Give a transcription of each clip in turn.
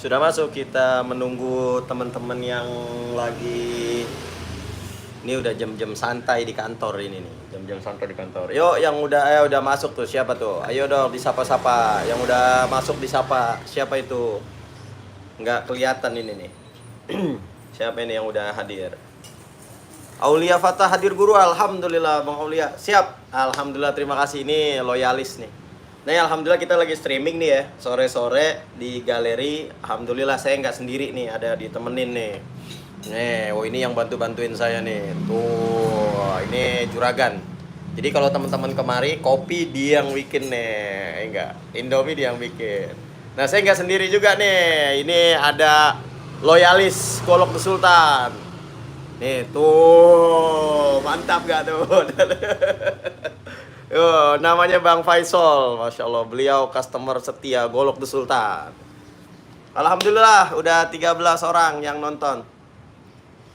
Sudah masuk, kita menunggu teman-teman yang lagi. Ini udah jam-jam santai di kantor ini nih, jam-jam santai di kantor. Yuk, yang udah masuk tuh, siapa tuh? Ayo dong, disapa-sapa. Yang udah masuk disapa. Siapa itu? Nggak kelihatan ini nih. Siapa ini yang udah hadir? Aulia Fatah hadir guru, alhamdulillah Bang Aulia. Siap, alhamdulillah, terima kasih, ini loyalis nih. Nah, alhamdulillah kita lagi streaming nih ya, sore-sore di galeri. Alhamdulillah saya nggak sendiri nih, ada ditemenin nih. Nih, oh ini yang bantu-bantuin saya nih. Tuh, ini Juragan. Jadi kalau teman-teman kemari, kopi dia yang bikin nih, enggak. Indomie dia yang bikin. Nah, saya nggak sendiri juga nih. Ini ada loyalis Golok The Sultan. Nih, tuh, mantap gak tuh? Yo, namanya Bang Faisal, Masya Allah, beliau customer setia Golok The Sultan. Alhamdulillah, udah 13 orang yang nonton.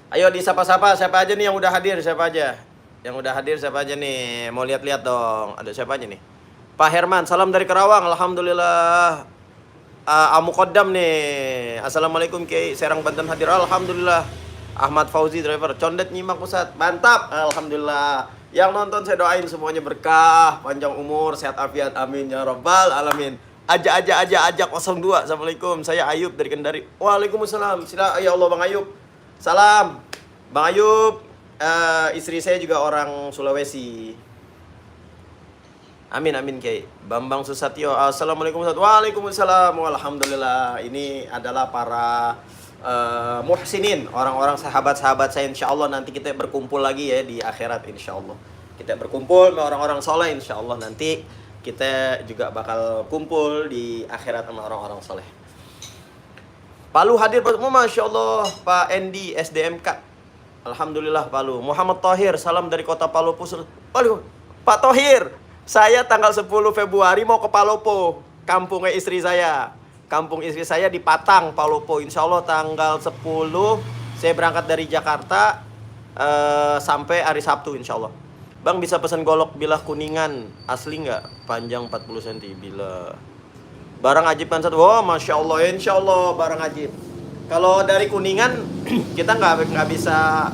Ayo disapa-sapa, siapa aja nih yang udah hadir, siapa aja? Yang udah hadir siapa aja nih? Mau lihat-lihat dong, ada siapa aja nih? Pak Herman, salam dari Kerawang, alhamdulillah. Amu Kodam nih, assalamualaikum Kiai, Serang Banten hadir, alhamdulillah. Ahmad Fauzi driver, condet nyimak pusat, mantap, alhamdulillah. Yang nonton saya doain semuanya berkah, panjang umur, sehat afiat, amin ya rabbal alamin. Aja 02, assalamualaikum, saya Ayub dari Kendari. Waalaikumsalam, sila ya Allah Bang Ayub. Salam, Bang Ayub. Istri saya juga orang Sulawesi. Amin amin Kiai. Bambang Susatyo, assalamualaikum. Waalaikumsalam. Alhamdulillah. Ini adalah para muhsinin, orang-orang sahabat-sahabat saya. Insya Allah nanti kita berkumpul lagi ya di akhirat, insya Allah. Kita berkumpul sama orang-orang soleh, insya Allah nanti kita juga bakal kumpul di akhirat sama orang-orang soleh. Palu hadir, Masya Allah, Pak Endi SDMK. Alhamdulillah Palu. Muhammad Thohir, salam dari kota Palopo. Waduh, Pak Thohir, saya tanggal 10 Februari mau ke Palopo, kampungnya istri saya. Kampung istri saya di Patang, Palopo. Insya Allah tanggal 10 saya berangkat dari Jakarta sampai hari Sabtu insya Allah. Bang bisa pesan golok bilah kuningan, asli nggak? Panjang 40 cm bila. Barang ajib kan satu. Oh, Masya Allah, insya Allah barang ajib. Kalau dari kuningan kita nggak bisa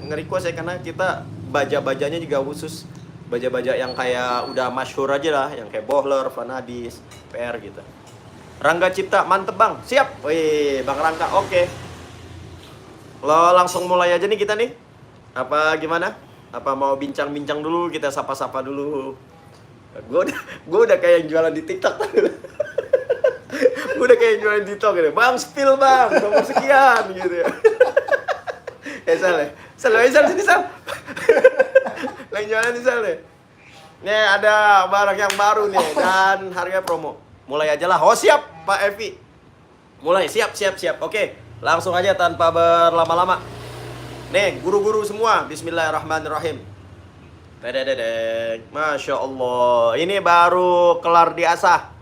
nge-request ya, karena kita baja-bajanya juga khusus. Baja-baja yang kayak udah masyhur aja lah, yang kayak Bohler, Vanadis, PR gitu. Rangga Cipta, mantep Bang, siap. Wih, Bang Rangga, oke. Lo langsung mulai aja nih kita nih. Apa gimana? Apa mau bincang-bincang dulu, kita sapa-sapa dulu. Gue udah kayak yang jualan di TikTok. Gue udah kayak yang jualan di TikTok gitu. Bang, spill Bang, nomor sekian gitu ya. Sal sini Sal. Lagi jualan di Sal nih. Nih ada barang yang baru nih dan harga promo. Mulai aja lah. Oh siap Pak Evi. Mulai, siap. Oke, langsung aja tanpa berlama-lama. Nih, guru-guru semua, bismillahirrahmanirrahim. Masya Allah. Ini baru kelar diasah.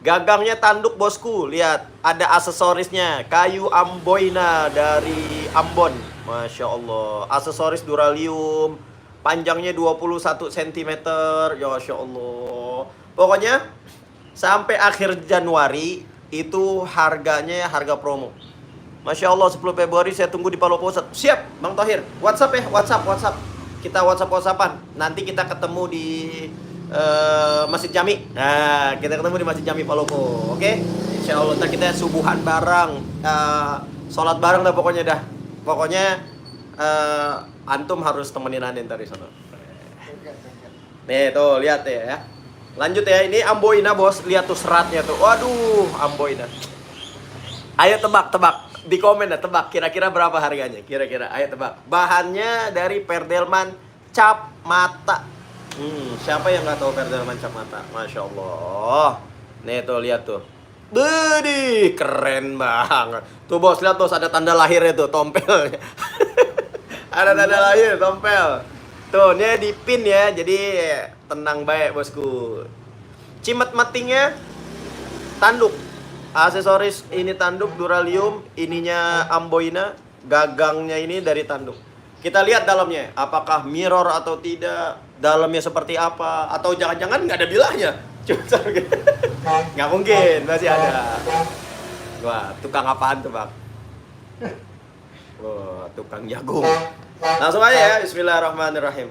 Gagangnya tanduk bosku. Lihat, ada aksesorisnya. Kayu Amboina dari Ambon. Masya Allah. Aksesoris duralium. Panjangnya 21 cm. Ya Masya Allah. Pokoknya sampai akhir Januari itu harganya harga promo. Masya Allah, 10 Februari saya tunggu di Palopo. Siap Bang Thohir. WhatsApp ya, WhatsApp. Kita WhatsApp-WhatsAppan. Nanti kita ketemu di Masjid Jami. Nah, kita ketemu di Masjid Jami Palopo. Oke? Insya Allah ntar kita subuhan bareng, sholat bareng dah pokoknya dah. Pokoknya antum harus temenin Anda ntar di sana. Nih tuh, lihat ya. Lanjut ya, ini Amboina bos. Lihat tuh seratnya tuh. Waduh, Amboina. Ayo tebak. Di komen dah, tebak kira-kira berapa harganya. Kira-kira, ayo tebak. Bahannya dari Perdelman cap mata. Siapa yang nggak tahu Perdelman cap mata? Masya Allah. Nih tuh, lihat tuh. Bedih, keren banget. Tuh bos, lihat bos, ada tanda lahirnya tuh, tompel. Ada tanda lahir, tompel. Tuh, ini dipin ya, jadi tenang baik bosku. Cimet matingnya tanduk. Aksesoris ini tanduk duralium, ininya Amboina, gagangnya ini dari tanduk. Kita lihat dalamnya, apakah mirror atau tidak, dalamnya seperti apa, atau jangan-jangan nggak ada bilahnya. Cuma nggak mungkin, masih ada. Wah, tukang apaan tuh bang? Wah, tukang jagung. Langsung aja ya, Bismillahirrahmanirrahim.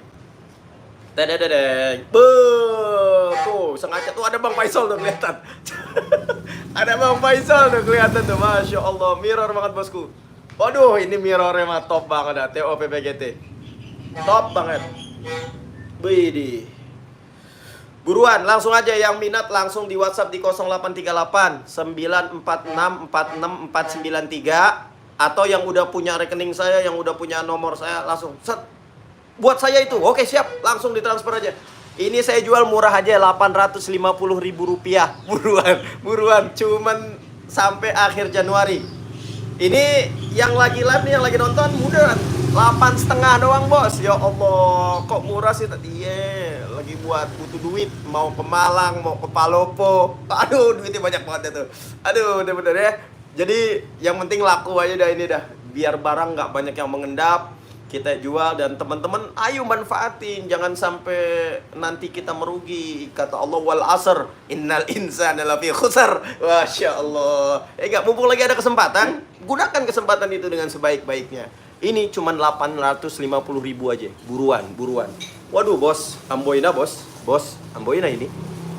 Tedededeng. Tuh, sengaja tuh ada Bang Faisal tuh kelihatan. Ada Bang Faisal tuh kelihatan tuh, Masya Allah, mirror banget bosku. Waduh, ini mirrornya mah top banget dah, TOPPGT. Top banget. Widih. Buruan, langsung aja yang minat langsung di WhatsApp di 0838 946 46493 atau yang udah punya rekening saya, yang udah punya nomor saya langsung set. Buat saya itu, oke siap, langsung ditransfer aja. Ini saya jual murah aja Rp850.000. Buruan, cuman sampai akhir Januari. Ini yang lagi live nih, yang lagi nonton mudah 8,5 doang bos. Ya Allah, kok murah sih tadi? Iya, lagi buat butuh duit, mau ke Malang, mau ke Palopo. Aduh, duitnya banyak banget tuh. Aduh, bener-bener ya. Jadi yang penting laku aja dah ini dah. Biar barang nggak banyak yang mengendap, kita jual dan teman-teman ayo manfaatin, jangan sampai nanti kita merugi. Kata Allah wal asr innal insana lafi khusr. Masya Allah. Enggak, mumpung lagi ada kesempatan, gunakan kesempatan itu dengan sebaik-baiknya. Ini cuman 850.000 aja. Buruan. Waduh bos, Amboina bos, Amboina ini.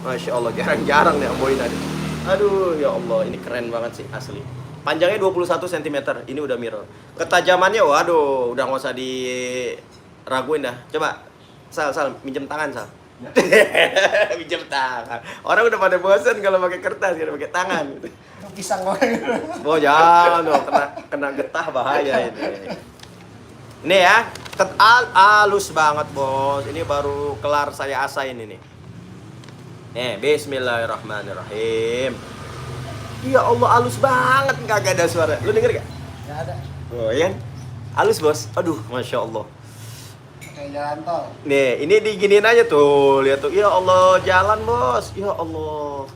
Masya Allah, jarang-jarang nih Amboina nih. Aduh ya Allah, ini keren banget sih asli. Panjangnya 21 cm, ini udah mirror. Ketajamannya, waduh, udah nggak usah diraguin dah. Coba, Sal, minjem tangan, Sal. Minjem tangan. Orang udah pada bosan kalau pakai kertas, kalau pakai tangan. Pisang goreng. Oh jangan dong, kena getah bahaya ini. Ini ya, halus banget bos. Ini baru kelar saya asain ini. Bismillahirrahmanirrahim. Ya Allah, halus banget, kagak ada suara. Lu denger gak? Gak ada. Oh iya, halus bos. Aduh, Masya Allah. Kayak jalan tol. Nih, ini diginiin aja tuh. Lihat tuh, ya Allah, jalan bos. Ya Allah.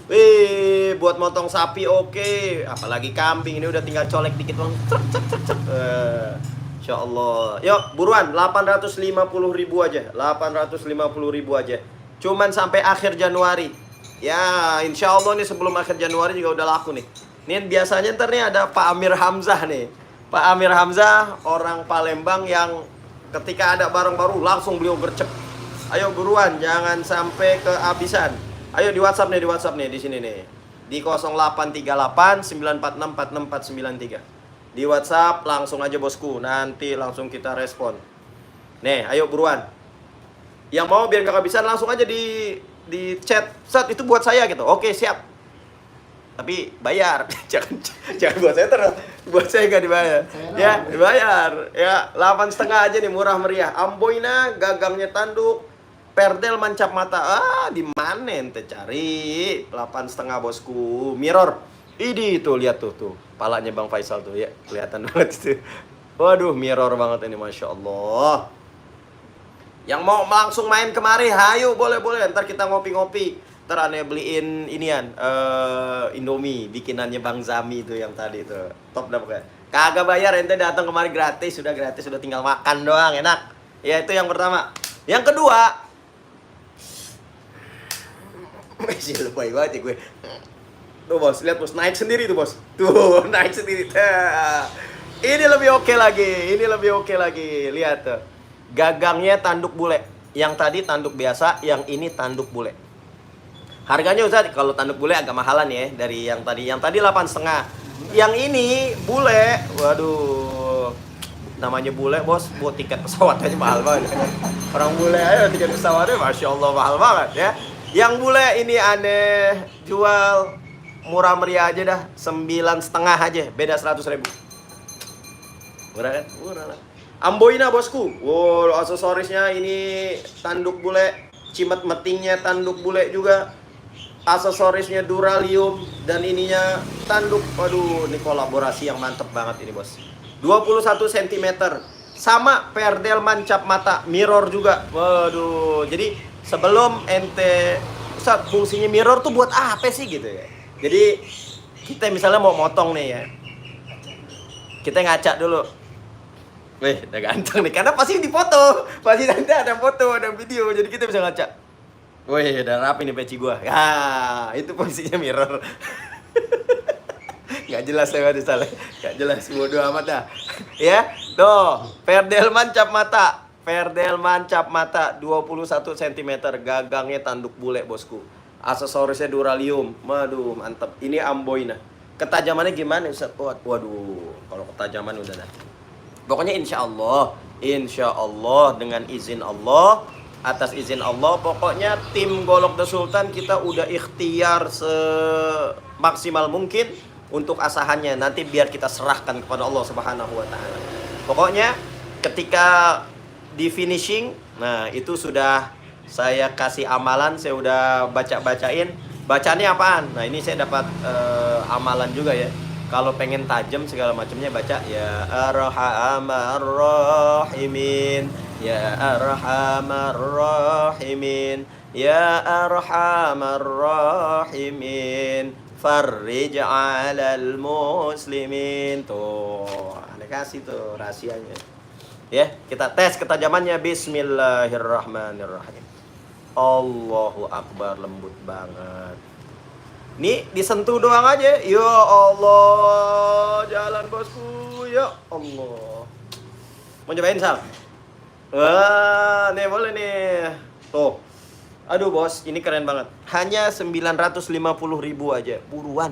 Wih, buat motong sapi oke. Apalagi kambing, ini udah tinggal colek dikit bang. Insya Allah. Yuk, buruan, 850.000 aja. 850.000 aja. Cuman sampai akhir Januari. Ya, insya Allah nih sebelum akhir Januari juga udah laku nih. Ini biasanya ntar nih ada Pak Amir Hamzah nih. Pak Amir Hamzah, orang Palembang yang ketika ada barang baru langsung beliau gercep. Ayo buruan, jangan sampai kehabisan. Ayo di WhatsApp nih, di sini nih. Di 0838 946 46493. Di WhatsApp langsung aja bosku, nanti langsung kita respon. Nih, ayo buruan. Yang mau biar gak kehabisan langsung aja di chat. Saat itu buat saya gitu. Oke, siap. Tapi bayar. jangan buat saya terus. Buat saya gak dibayar. Ya, dibayar. Ya, 8,5 aja nih, murah meriah. Amboina, gagangnya tanduk. Perdel mancap mata. Di mana ente cari? 8,5 bosku. Mirror. Ini tuh, lihat tuh. Palanya Bang Faisal tuh ya. Kelihatan banget itu. Waduh, mirror banget ini, Masya Allah. Yang mau langsung main kemari, hayu, boleh. Ntar kita ngopi-ngopi. Ntar aneh beliin inian, Indomie, bikinannya Bang Zami itu yang tadi tuh. Top dah pokoknya. Kagak bayar, ente datang kemari gratis, sudah tinggal makan doang, enak. Ya itu yang pertama. Yang kedua, masih lupa banget ya gue. Tuh bos, lihat bos, naik sendiri tuh bos. Tuh, naik sendiri. Ini lebih oke lagi, lihat tuh. Gagangnya tanduk bule. Yang tadi tanduk biasa, yang ini tanduk bule. Harganya Ustaz, kalau tanduk bule agak mahalan ya dari yang tadi. Yang tadi 8,5. Yang ini bule. Waduh. Namanya bule, bos. Buat tiket pesawat aja mahal banget. Orang bule aja tiket pesawatnya Masya Allah mahal banget ya. Yang bule ini aneh jual murah meriah aja dah. 9,5 aja. Beda 100.000. Murah kan? Murah lah. Amboina bosku. Wow, aksesorisnya ini tanduk bule, cimet metingnya tanduk bule juga. Aksesorisnya Duralium dan ininya tanduk. Waduh, ini kolaborasi yang mantep banget ini, bos. 21 cm. Sama perdel mancap mata, mirror juga. Waduh, jadi sebelum ente Ustaz, fungsinya mirror tuh buat apa sih gitu ya. Jadi kita misalnya mau motong nih ya. Kita ngaca dulu. Wih, udah ganteng nih. Karena pasti dipoto. Pasti nanti ada foto, ada video. Jadi kita bisa ngaca. Wih, udah rapi nih peci gua. Ya, itu posisinya mirror. Nggak jelas ya, nggak salah. Nggak jelas, bodo amat dah. Ya, tuh, Verdelman cap mata. Verdelman cap mata 21 cm, gagangnya tanduk bule, bosku. Aksesorisnya duralium. Waduh, mantep. Ini Amboina. Ketajamannya gimana, Ustaz? Waduh, kalau ketajaman udah dah. Pokoknya insya Allah dengan izin Allah, atas izin Allah, pokoknya tim Golok The Sultan kita udah ikhtiar semaksimal mungkin untuk asahannya. Nanti biar kita serahkan kepada Allah Subhanahu wa taala. Pokoknya ketika di finishing, nah itu sudah saya kasih amalan, saya udah bacain. Bacaannya apaan? Nah, ini saya dapat amalan juga ya. Kalau pengen tajam segala macamnya baca ya Arhamar Rahimin, ya Arhamar Rahimin, ya Arhamar Rahimin, farrij 'alal muslimin. Tuh, Anda kasih tuh rahasianya. Ya, kita tes ketajamannya. Bismillahirrahmanirrahim. Allahu Akbar, lembut banget. Nih disentuh doang aja. Ya Allah, jalan bosku. Ya Allah. Mau cobain, Sal? Wah, nih boleh nih. Tuh. Aduh bos, ini keren banget. Hanya 950.000 aja. Buruan.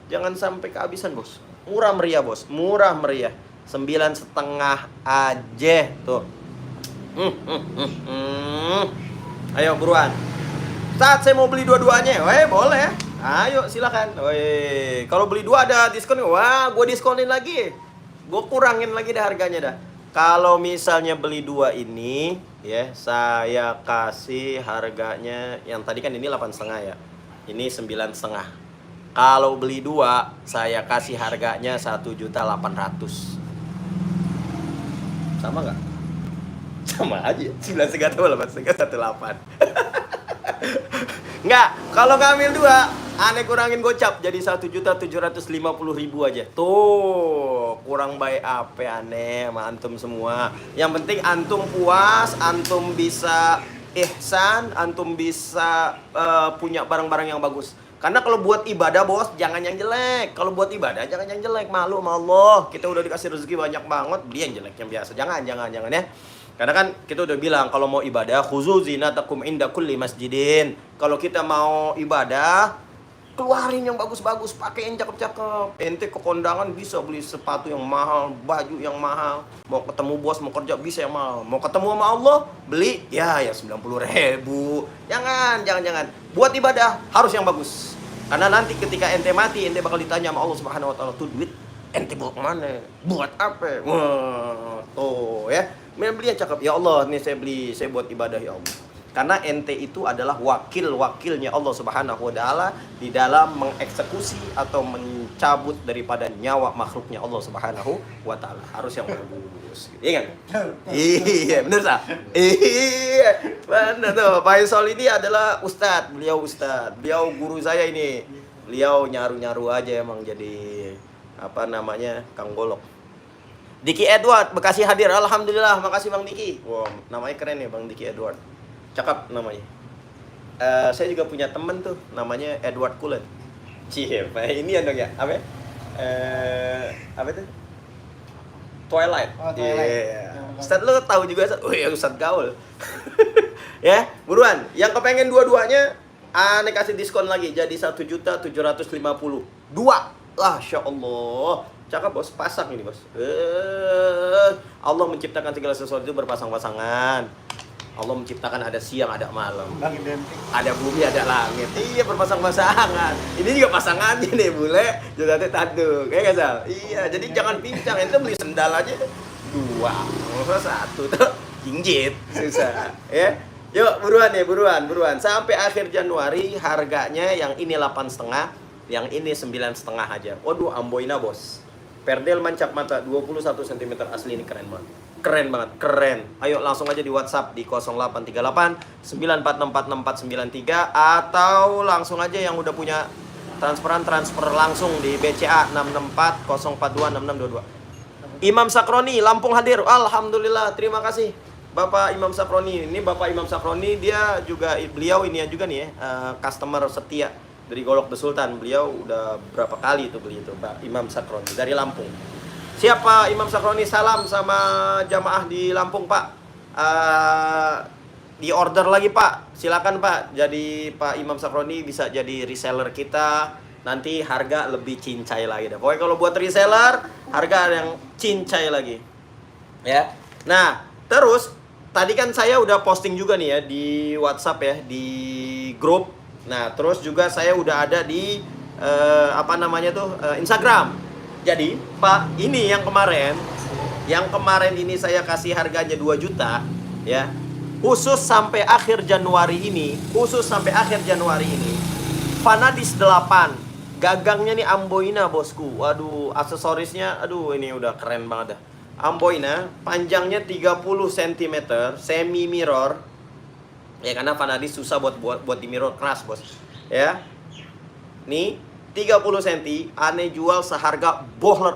Jangan sampai kehabisan, bos. Murah meriah, bos. Murah meriah. 9,5 aja tuh. Ayo buruan. Saat saya mau beli dua-duanya, boleh. Ayo silakan. Kalau beli dua ada diskon, wah, gue diskonin lagi. Gue kurangin lagi dah harganya dah. Kalau misalnya beli dua ini, ya, saya kasih harganya yang tadi kan ini 8,5 ya. Ini 9,5. Kalau beli dua, saya kasih harganya 1.800.000. Sama nggak? Sama aja. 9,5 atau 8,5 Nggak, kalau ngambil dua, aneh kurangin gocap jadi 1.750.000 aja. Tuh, kurang baik apa aneh sama antum semua. Yang penting antum puas, antum bisa ihsan, antum bisa punya barang-barang yang bagus. Karena kalau buat ibadah, bos, jangan yang jelek. Kalau buat ibadah jangan yang jelek, malu sama Allah. Kita udah dikasih rezeki banyak banget, dia yang jelek yang biasa. Jangan ya. Karena kan kita udah bilang kalau mau ibadah khuzu zinatakum inda kulli masjidin. Kalau kita mau ibadah, keluarin yang bagus-bagus, pakai yang cakep-cakep. Ente ke kondangan bisa beli sepatu yang mahal, baju yang mahal. Mau ketemu bos, mau kerja bisa yang mahal. Mau ketemu sama Allah, beli ya 90.000. Jangan. Buat ibadah harus yang bagus. Karena nanti ketika ente mati, ente bakal ditanya sama Allah Subhanahu wa taala, tuh duit ente bawa kemana? Buat apa? Wah, tuh ya. Beli yang cakep. Ya Allah, nih saya buat ibadah ya Allah. Karena ente itu adalah wakilnya Allah Subhanahu wa taala di dalam mengeksekusi atau mencabut daripada nyawa makhluknya Allah Subhanahu wa taala. Harus yang bagus. Iya kan? Iya, benar sah? Iya. Benar tuh. Pak Faisal ini adalah ustadz, beliau guru saya ini. Beliau nyaru-nyaru aja emang jadi Kang Golok. Diki Edward, Bekasi hadir. Alhamdulillah, makasih Bang Diki. Wow, namanya keren ya Bang Diki Edward. Cakep namanya. Saya juga punya temen tuh, namanya Edward Cullen. Cie, ini ya dong ya? Apa tuh? Twilight. Oh, Twilight. Yeah. Ustadz lo tahu juga Ustadz? Oh ya Ustadz gaul. Ya, buruan. Yang kepengen dua-duanya, aneh kasih diskon lagi jadi 1.750.000. Dua. Masya Allah. Cakep bos, pasang ini bos. Allah menciptakan segala sesuatu itu berpasang-pasangan. Allah menciptakan ada siang, ada malam, ada bumi, ada langit. Iya, berpasang-pasangan. Ini juga pasangannya nih, bule. Jadi tanduk, kayak Sal? Iya, jadi jangan pincang. Itu beli sendal aja dua, satu tuh jinjit, susah. Ya, yuk buruan. Sampai akhir Januari harganya yang ini 8,5, yang ini 9,5 aja. Waduh, Amboina bos. Verdelman cap mata 21 cm asli, ini keren banget. Ayo langsung aja di WhatsApp di 0838 9464493 atau langsung aja yang udah punya transfer langsung di BCA 664 042 6622. Imam Sakroni Lampung hadir. Alhamdulillah, terima kasih. Bapak Imam Safroni. Ini Bapak Imam Safroni, dia juga, beliau ini juga nih ya, customer setia dari Golok The Sultan. Beliau udah berapa kali itu beli itu, Pak Imam Safroni dari Lampung. Siapa Imam Safroni? Salam sama jamaah di Lampung, Pak. Di order lagi, Pak. Silakan, Pak. Jadi Pak Imam Safroni bisa jadi reseller kita. Nanti harga lebih cincai lagi dah. Pokoknya kalau buat reseller, harga yang cincai lagi. Ya. Nah, terus tadi kan saya udah posting juga nih ya di WhatsApp ya, di grup. Nah, terus juga saya udah ada di Instagram. Jadi, Pak, ini yang kemarin ini saya kasih harganya 2 juta ya. Khusus sampai akhir Januari ini, Vanadis 8. Gagangnya nih Amboina, bosku. Waduh, aksesorisnya aduh ini udah keren banget dah. Amboina, panjangnya 30 cm, semi mirror. Ya karena Vanadis susah buat di mirror keras, Bos. Ya. Nih, 30 cm, aneh jual seharga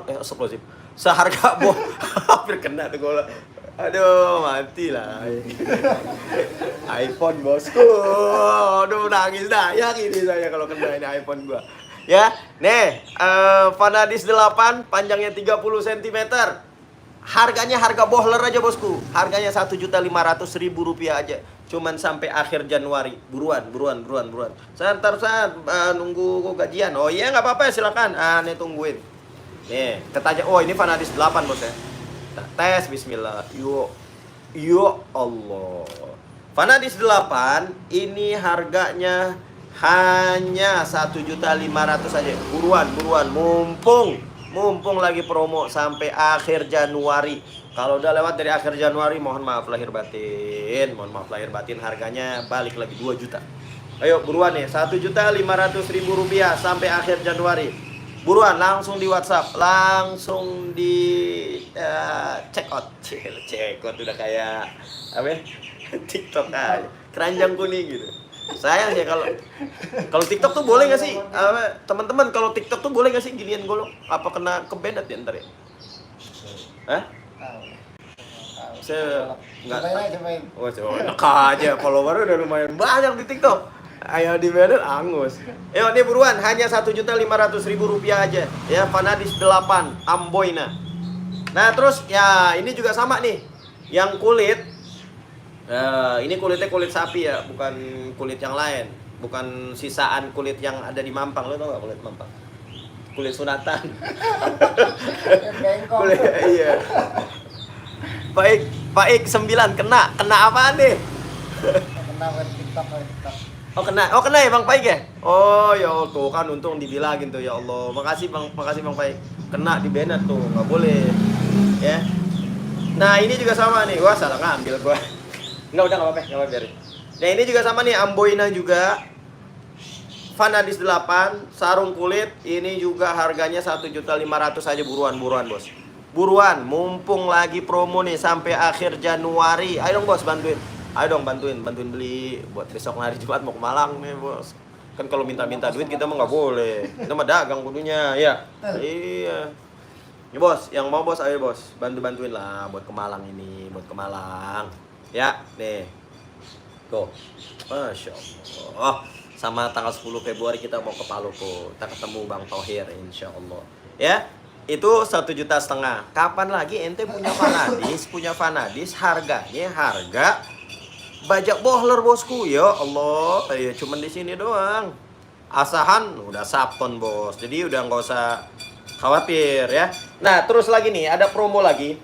eksplosif. Seharga hampir kena tuh gua. Aduh, mati lah. iPhone, bosku. Aduh, nangis dah. Ya gini saya kalau kena ini iPhone gua. Ya, nih, Vanadis 8, panjangnya 30 cm. Harganya harga bohler aja, bosku. Harganya 1.500.000 rupiah aja. Cuman sampai akhir Januari. Buruan. Saya nunggu gajian. Oh iya, nggak apa-apa ya, silakan. Nih tungguin. Nih, ketanya. Oh, ini Vanadis 8, bos ya. Kita tes, bismillah. Yo Allah. Vanadis 8, ini harganya hanya 1.500.000 aja. Buruan. Mumpung lagi promo sampai akhir Januari. Kalau udah lewat dari akhir Januari, mohon maaf lahir batin. Harganya balik lagi 2 juta. Ayo buruan nih, 1.500.000 rupiah sampai akhir Januari. Buruan, langsung di WhatsApp, langsung di check out. Check out udah kayak apa ya? TikTok aja. Keranjang kuning gitu. Sayang ya kalau TikTok tuh boleh nggak sih, teman-teman, kalau TikTok tuh boleh nggak sih ginian Golok? Apa kena kebenet ya ntar ya? Hah? Saya nggak. Oh, coba aja, follower udah lumayan banyak di TikTok. Ayo di Medan angus. Ayo nih buruan, hanya 1.500.000 rupiah aja. Ya, Vanadis 8 Amboina. Nah terus ya ini juga sama nih, yang kulit. Ini kulitnya kulit sapi ya, bukan kulit yang lain, bukan sisaan kulit yang ada di Mampang. Lo tau gak kulit Mampang? Kulit sunatan. Kulit, iya. Baik 9 kena apaan nih? Kena TikTok. Oh kena ya Bang Paik ya? Oh ya tuh kan untung dibilangin tuh, ya Allah. Makasih Bang Paik. Kena di banned tuh, nggak boleh. Ya. Nah ini juga sama nih, wah salah ngambil gua. Nggak apa-apa, biarin. Nah ini juga sama nih, Amboina juga, Vanadis 8, sarung kulit. Ini juga harganya 1.500.000 aja. Buruan bos. Buruan, mumpung lagi promo nih sampai akhir Januari. Ayo dong bos, bantuin. Bantuin beli buat besok hari Jumat mau ke Malang nih bos. Kan kalau minta duit kita mah nggak boleh. Kita mah dagang kudunya, ya. Iya. Ini bos, yang mau bos, ayo bos, bantuin lah buat ke Malang ini, Ya, nih. Tuh. Masya Allah. Sama tanggal 10 Februari kita mau ke Palopo. Kita ketemu Bang Thohir insya Allah. Ya, itu 1,5 juta. Kapan lagi ente punya Vanadis, harganya harga bajak bohler bosku. Ya Allah, ya cuman di sini doang. Asahan udah Sabton bos. Jadi udah nggak usah khawatir ya. Nah, terus lagi nih, ada promo lagi.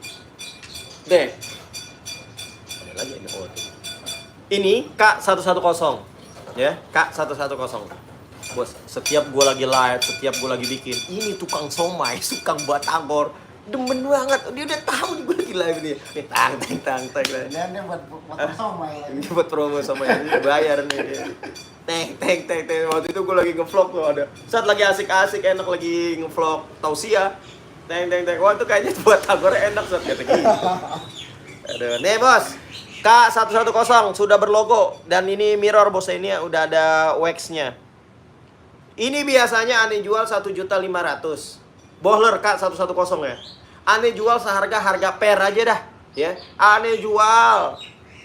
Deh. Ini K110 ya, K110 bos. Setiap gue lagi live, setiap gue lagi bikin, ini tukang somai, tukang batagor, demen banget. Dia udah tahu nih gue lagi live nih. Tang. Dia buat somai. Ini buat promo somai, bayar nih. Teng. Waktu itu gue lagi ngevlog tuh, ada saat lagi asik-asik enak lagi ngevlog tausiah. Teng. Wah itu kayaknya buat batagornya enak saat kata gitu. Aduh, nih bos, K110 sudah berlogo dan ini mirror bos, ini udah ada wax-nya. Ini biasanya aneh jual 1.500.000. Bohler K110 ya. Aneh jual harga per aja dah, ya. Aneh jual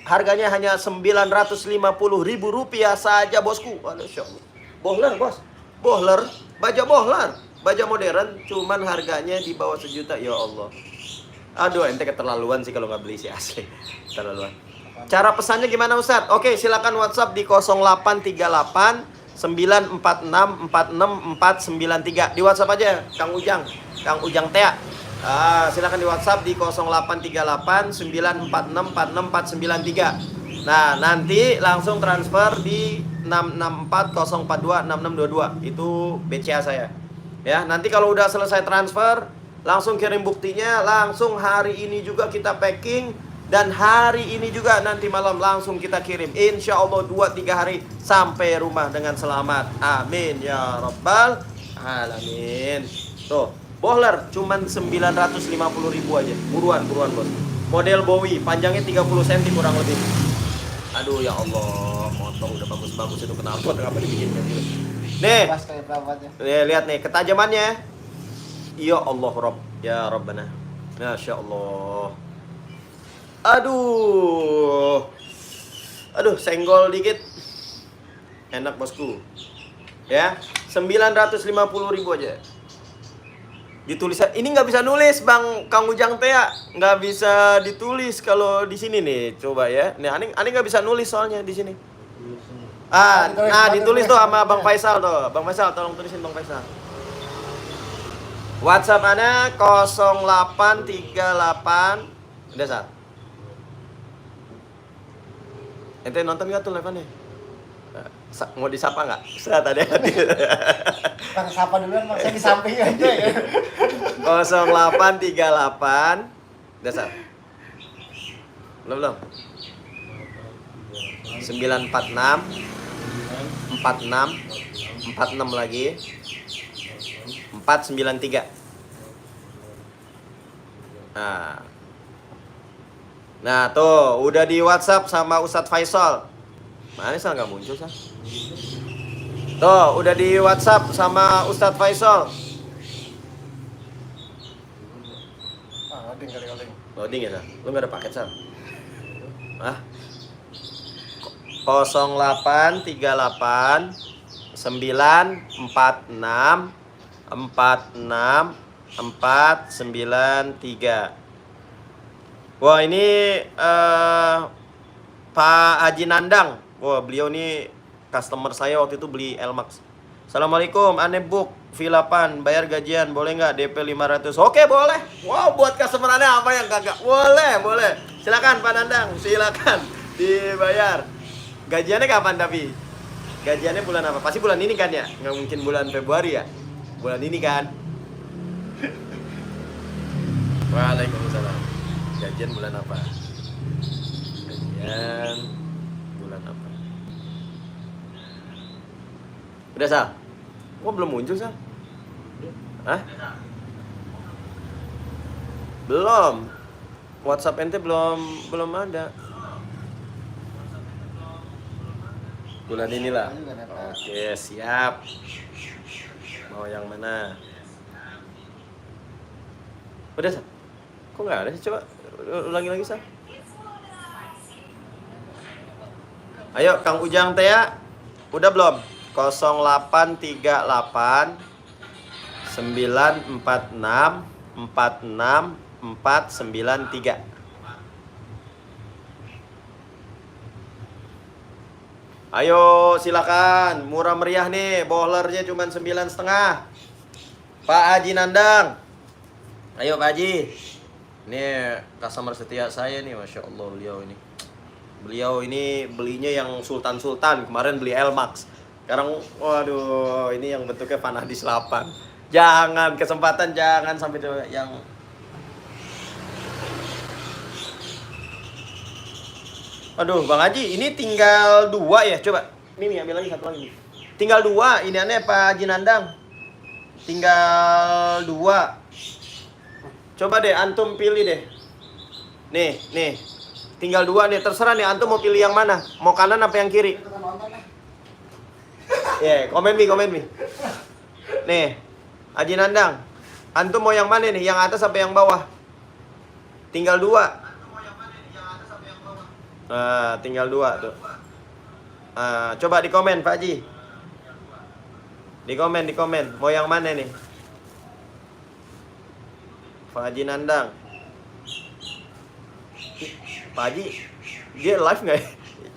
harganya hanya Rp950.000 saja, bosku. Masya Allah. Bohler, bos. Bohler, baja bohler. Baja modern, cuman harganya di bawah 1 juta. Ya Allah. Aduh, ente keterlaluan sih kalau nggak beli sih, asli. Keterlaluan. Cara pesannya gimana, Ustadz? Oke, silakan WhatsApp di 0838 946 46493. Di WhatsApp aja, Kang Ujang Tea. Silakan di WhatsApp di 0838 946 46493. Nah, nanti langsung transfer di 664 042 6622. Itu BCA saya. Ya, nanti kalau udah selesai transfer, langsung kirim buktinya, langsung hari ini juga kita packing, dan hari ini juga nanti malam langsung kita kirim. Insya Allah 2-3 hari sampai rumah dengan selamat. Amin ya rabbal alamin. Tuh, bohler cuman 950.000 aja. Buruan bos. Model Bowie, panjangnya 30 cm kurang lebih. Aduh ya Allah, motor udah bagus-bagus itu, kenapa dibikin gitu. Nih, lihat nih ketajamannya. Ya Allah Rabb, ya Rabbana. Masya Allah. Aduh, senggol dikit. Enak, bosku. Ya, 950.000 aja. Ditulis, ini nggak bisa nulis, Bang Kang Ujang Tea, nggak bisa ditulis kalau di sini nih. Coba ya, nih Ani nggak bisa nulis soalnya di sini. Ditulis tuh sama Bang Faisal tuh. Bang Faisal, tolong tulisin Bang Faisal. WhatsApp Anda 0838. Udah, Sat? Ente nonton nggak tuh live-nya? Mau disapa nggak? Saat ada. Bang, sapa duluan, saya di samping aja ya. 0838. Udah, Sat? Belum. 946 46 lagi 493. Nah tuh udah di WhatsApp sama Ustadz Faisal. Mana Sal nggak muncul, Sal? Tuh udah di WhatsApp sama Ustadz Faisal. Loading ya, Sal? Lu nggak ada paket, Sal? 0838 946 49493. Wah, ini Pak Haji Nandang. Wah, beliau ini customer saya waktu itu beli L-Max. Assalamualaikum, Ane book V8, bayar gajian, boleh nggak DP 500? Oke, boleh. Wow, buat customer Ane apa yang kagak? Boleh. Silakan Pak Nandang, silakan dibayar. Gajiannya kapan tapi? Gajiannya bulan apa? Pasti bulan ini kan ya? Nggak mungkin bulan Februari ya? Bulan ini kan? Waalaikumsalam. Gajian bulan apa? Gajian bulan apa? Udah, Sal? Kok belum muncul, Sal? Hah? Belum. WhatsApp ente belum ada. Bulan inilah. Oke, siap. Mau yang mana? Udah, Sal? Kok nggak ada sih? Coba ulangi lagi, Sal. Ayo, Kang Ujang Tea. Udah belum? 0838 946 46493. Ayo silakan, murah meriah nih, bohlernya cuma 9,5. Pak Haji Nandang. Ayo Pak Haji. Ini customer setia saya nih, Masya Allah beliau ini belinya yang Sultan. Kemarin beli L-Max. Sekarang, waduh, ini yang bentuknya Vanadis 8. Jangan, kesempatan jangan sampai yang... Aduh, Bang Haji, ini tinggal 2 ya? Coba, Mimi ambil lagi satu lagi. Tinggal 2, ini aneh Pak Haji Nandang. Tinggal 2. Coba deh, antum pilih deh. Nih. Tinggal 2 nih, terserah nih, antum mau pilih yang mana? Mau kanan apa yang kiri? Komen Mi. Nih, Haji Nandang. Antum mau yang mana nih? Yang atas apa yang bawah? Tinggal 2. Nah, tinggal 2 tuh. Coba di komen Pak Haji. Di komen. Mau yang mana nih? Pak Haji Nandang. Pak Haji, dia live nggak ya?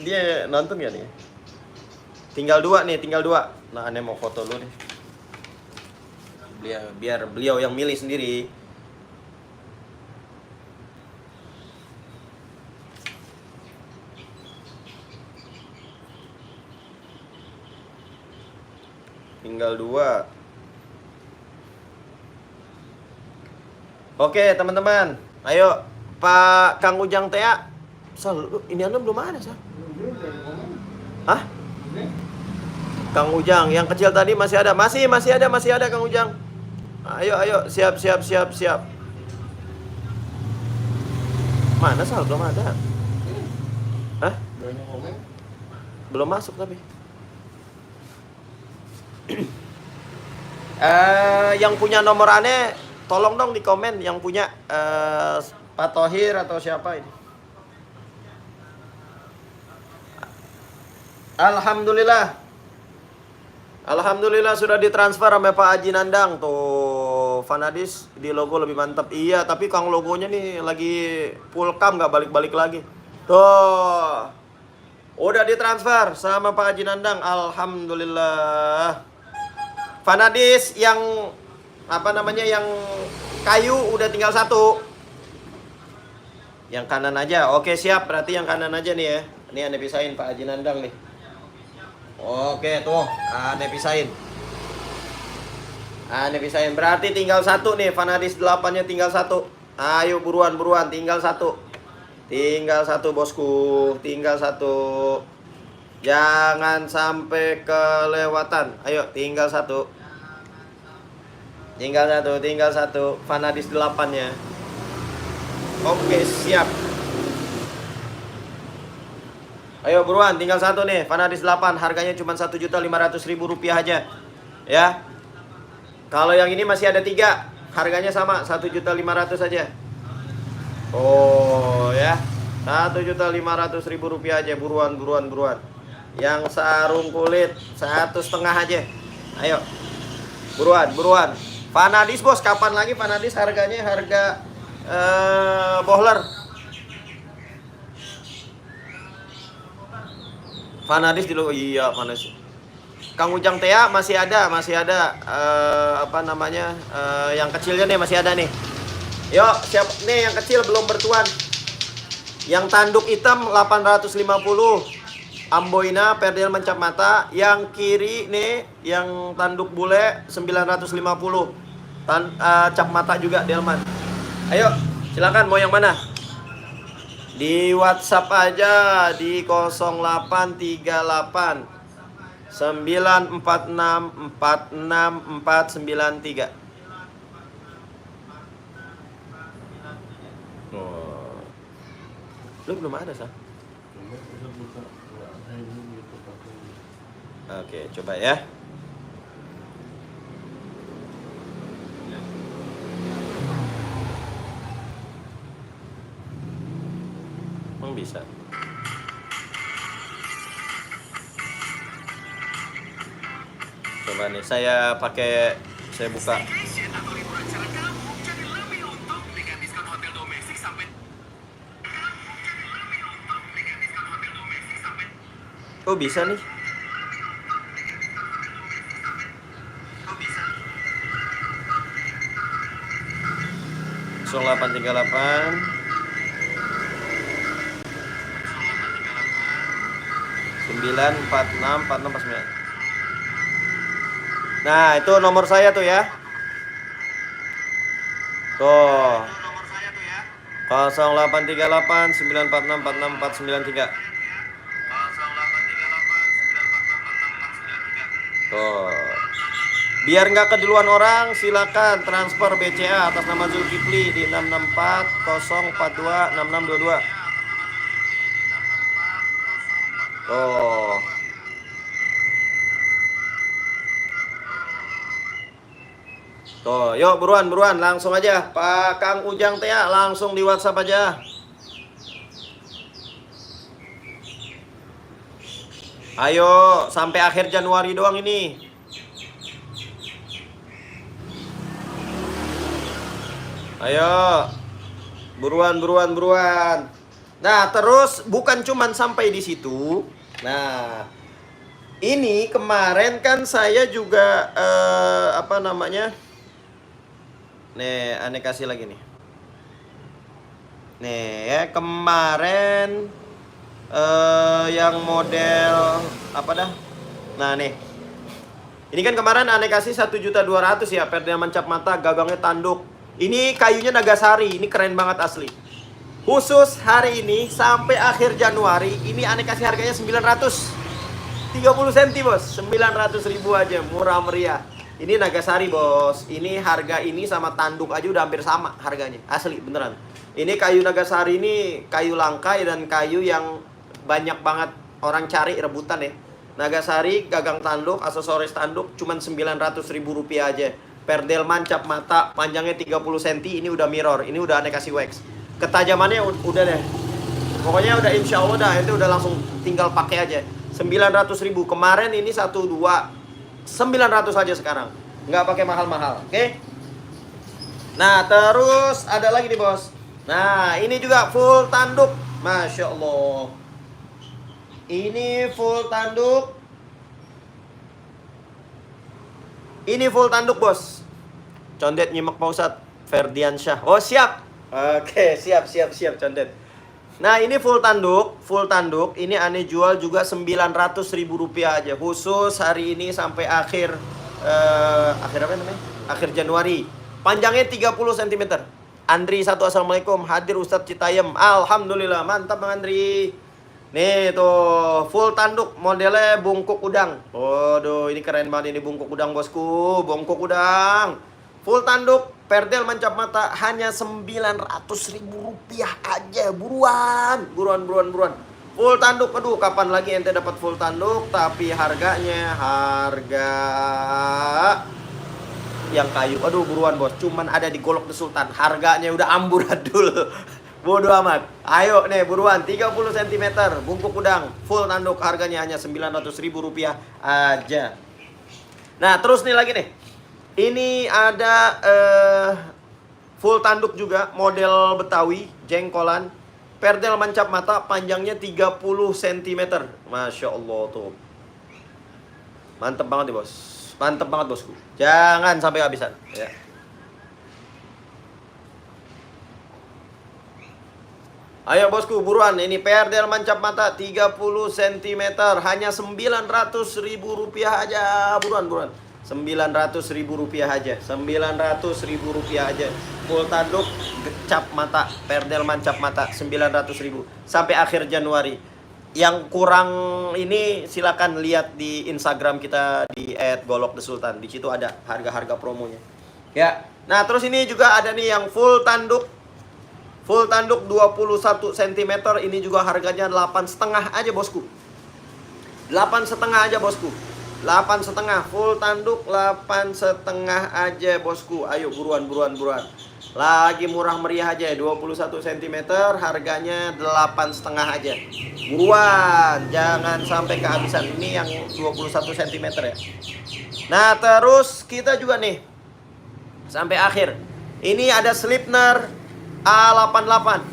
Dia nonton nggak nih? Tinggal 2 nih, tinggal 2. Nah, aneh mau foto dulu nih. Biar beliau yang milih sendiri. Tinggal 2. Oke, teman-teman. Ayo, Pak Kang Ujang Tea. Sal, ini Anda belum ada, Sal. Hah? Kang Ujang, yang kecil tadi masih ada. Masih ada Kang Ujang. Ayo, siap. Mana, Sal? Belum ada. Hah? Belum masuk tapi. Yang punya nomor aneh, tolong dong di komen yang punya Pak Tohir atau siapa ini. Alhamdulillah sudah ditransfer sama Pak Haji Nandang. Tuh, Fanadis di logo lebih mantap. Iya, tapi Kang logonya nih lagi full cam, nggak balik-balik lagi. Tuh, udah ditransfer sama Pak Haji Nandang. Alhamdulillah. Fanadis yang yang kayu udah tinggal 1. Yang kanan aja. Oke, siap. Berarti yang kanan aja nih ya. Ini Anda pisahin Pak Haji Nandang nih. Oke, tuh. Anda pisahin. Berarti tinggal 1 nih. Fanadis 8-nya tinggal 1. Ayo buruan. Tinggal 1. Bosku. Tinggal 1. Jangan sampai kelewatan. Ayo, tinggal 1. Fanadis 8-nya. Oke, siap. Ayo buruan, tinggal 1 nih. Fanadis 8, harganya cuma Rp1.500.000 aja. Ya. Kalau yang ini masih ada 3, harganya sama, Rp1.500.000 aja. Oh, ya. Rp1.500.000 aja. Buruan. Yang sarung kulit 1,5 aja. Ayo. Buruan. Fanadis bos, kapan lagi Fanadis harganya harga bohler. Fanadis di logo. Iya, Fanadis. Kang Ujang Tea masih ada yang kecilnya nih masih ada nih. Yuk, siap nih yang kecil belum bertuan. Yang tanduk hitam 850. Amboina perdel mencap mata. Yang kiri nih yang tanduk bule 950. Cap mata juga Delman. Ayo, silakan mau yang mana? Di WhatsApp aja di 0838 946 46493. Oh. Lu belum ada, Sah? Oke, coba ya. Emang bisa? Coba nih, saya buka. Oh, bisa nih. 0838 946 4649. Nah, itu nomor saya tuh ya. Tuh. 0838 946 46493. Tuh. Biar nggak keduluan orang, silakan transfer BCA atas nama Zulkifli di 664 042 6622. Tuh. Tuh, yuk buruan langsung aja Pak Kang Ujang Tea, langsung di WhatsApp aja. Ayo, sampai akhir Januari doang ini. Ayo. Buruan, buruan, buruan. Nah, terus bukan cuman sampai di situ. Nah, ini kemarin kan saya juga apa namanya? Nih, aneh kasih lagi nih. Nih ya, kemarin yang model apa dah? Nah, nih. Ini kan kemarin aneh kasih 1.200.000 ya, perdana mencap mata, gagangnya tanduk. Ini kayunya Nagasari, ini keren banget asli. Khusus hari ini sampai akhir Januari, ini aneh kasih harganya 930 cm bos, 900.000 aja, murah meriah. Ini Nagasari bos, ini harga ini sama tanduk aja udah hampir sama harganya, asli beneran. Ini kayu Nagasari ini kayu langka dan kayu yang banyak banget orang cari rebutan ya. Nagasari, gagang tanduk, aksesoris tanduk cuman 900.000 rupiah aja. Perdel mancap mata, panjangnya 30 cm, ini udah mirror, ini udah aneh kasih wax. Ketajamannya udah deh. Pokoknya udah insya Allah dah, itu udah langsung tinggal pakai aja. 900.000, kemarin ini 900 aja sekarang. Nggak pakai mahal-mahal, oke? Nah, terus ada lagi nih bos. Nah, ini juga full tanduk. Masya Allah. Ini full tanduk. Ini full tanduk bos. Condet nyimak Pak Ustadz Ferdiansyah. Oh siap. Oke, siap Condet. Nah, ini full tanduk. Ini aneh jual juga 900.000 rupiah aja. Khusus hari ini sampai akhir akhir apa namanya? Akhir Januari. Panjangnya 30 cm. Andri 1, assalamualaikum. Hadir Ustadz Citayam. Alhamdulillah, mantap Bang Andri. Nih tuh, full tanduk, modelnya bungkuk udang. Waduh, ini keren banget ini bungkuk udang bosku. Bungkuk udang. Full tanduk, perdel mancap mata, hanya 900.000 rupiah aja. Buruan. Full tanduk, aduh kapan lagi ente dapat full tanduk. Tapi harganya, harga yang kayu, aduh buruan bos, cuman ada di Golok The Sultan, harganya udah amburadul. Bodoh amat, ayo nih buruan, 30 cm, bungkuk udang, full tanduk, harganya hanya 900.000 rupiah aja. Nah terus nih lagi nih, ini ada full tanduk juga, model Betawi, jengkolan, perdel mancap mata, panjangnya 30 cm, Masya Allah tuh, mantep banget nih bos. Mantep banget bosku. Jangan sampai kehabisan ya. Ayo bosku buruan. Ini perdel mancap mata 30 cm, hanya 900.000 rupiah aja. Buruan. 900.000 rupiah aja. 900.000 rupiah aja. Full tanduk, gecap mata, perdel mancap mata 900.000 sampai akhir Januari. Yang kurang ini silakan lihat di Instagram kita di @golok the sultan. Di situ ada harga-harga promonya. Ya. Nah, terus ini juga ada nih yang full tanduk. Full tanduk 21 cm, ini juga harganya 8,5 aja bosku. 8,5 aja bosku. 8,5 full tanduk 8,5 aja bosku. Ayo buruan. Lagi murah meriah aja, 21 cm, harganya 8,5 aja. Buruan, jangan sampai kehabisan. Ini yang 21 cm ya. Nah, terus kita juga nih sampai akhir. Ini ada Sleipner A88.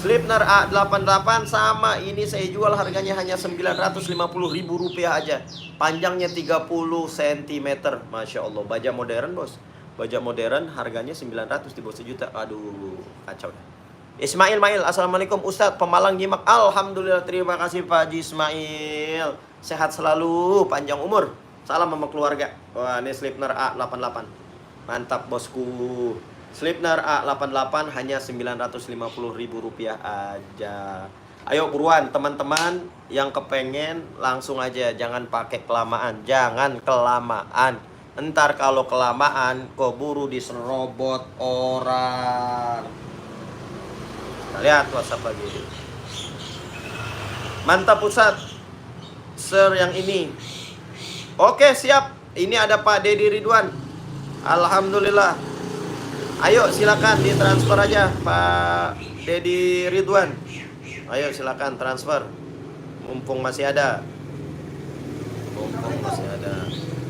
Sleipner A88 sama ini saya jual harganya hanya 950.000 rupiah aja. Panjangnya 30 cm. Masya Allah, baja modern bos. Baja modern harganya 900 di bawah 1 juta. Aduh, kacau dah. Ismail Mail, assalamualaikum Ustadz, Pemalang nyimak. Alhamdulillah, terima kasih Pak Haji Ismail. Sehat selalu, panjang umur. Salam sama keluarga. Wah, ini Sleipner A88. Mantap bosku. Sleipner A88 hanya 950.000 rupiah aja. Ayo buruan teman-teman yang kepengen langsung aja, jangan pakai kelamaan. Entar kalau kelamaan keburu diserobot orang. Kita lihat WhatsApp lagi. Mantap pusat. Sir yang ini. Oke, siap. Ini ada Pak Dedi Ridwan. Alhamdulillah. Ayo silakan ditransfer aja Pak Dedi Ridwan. Ayo silakan transfer. Mumpung masih ada. Hongkong masih ada.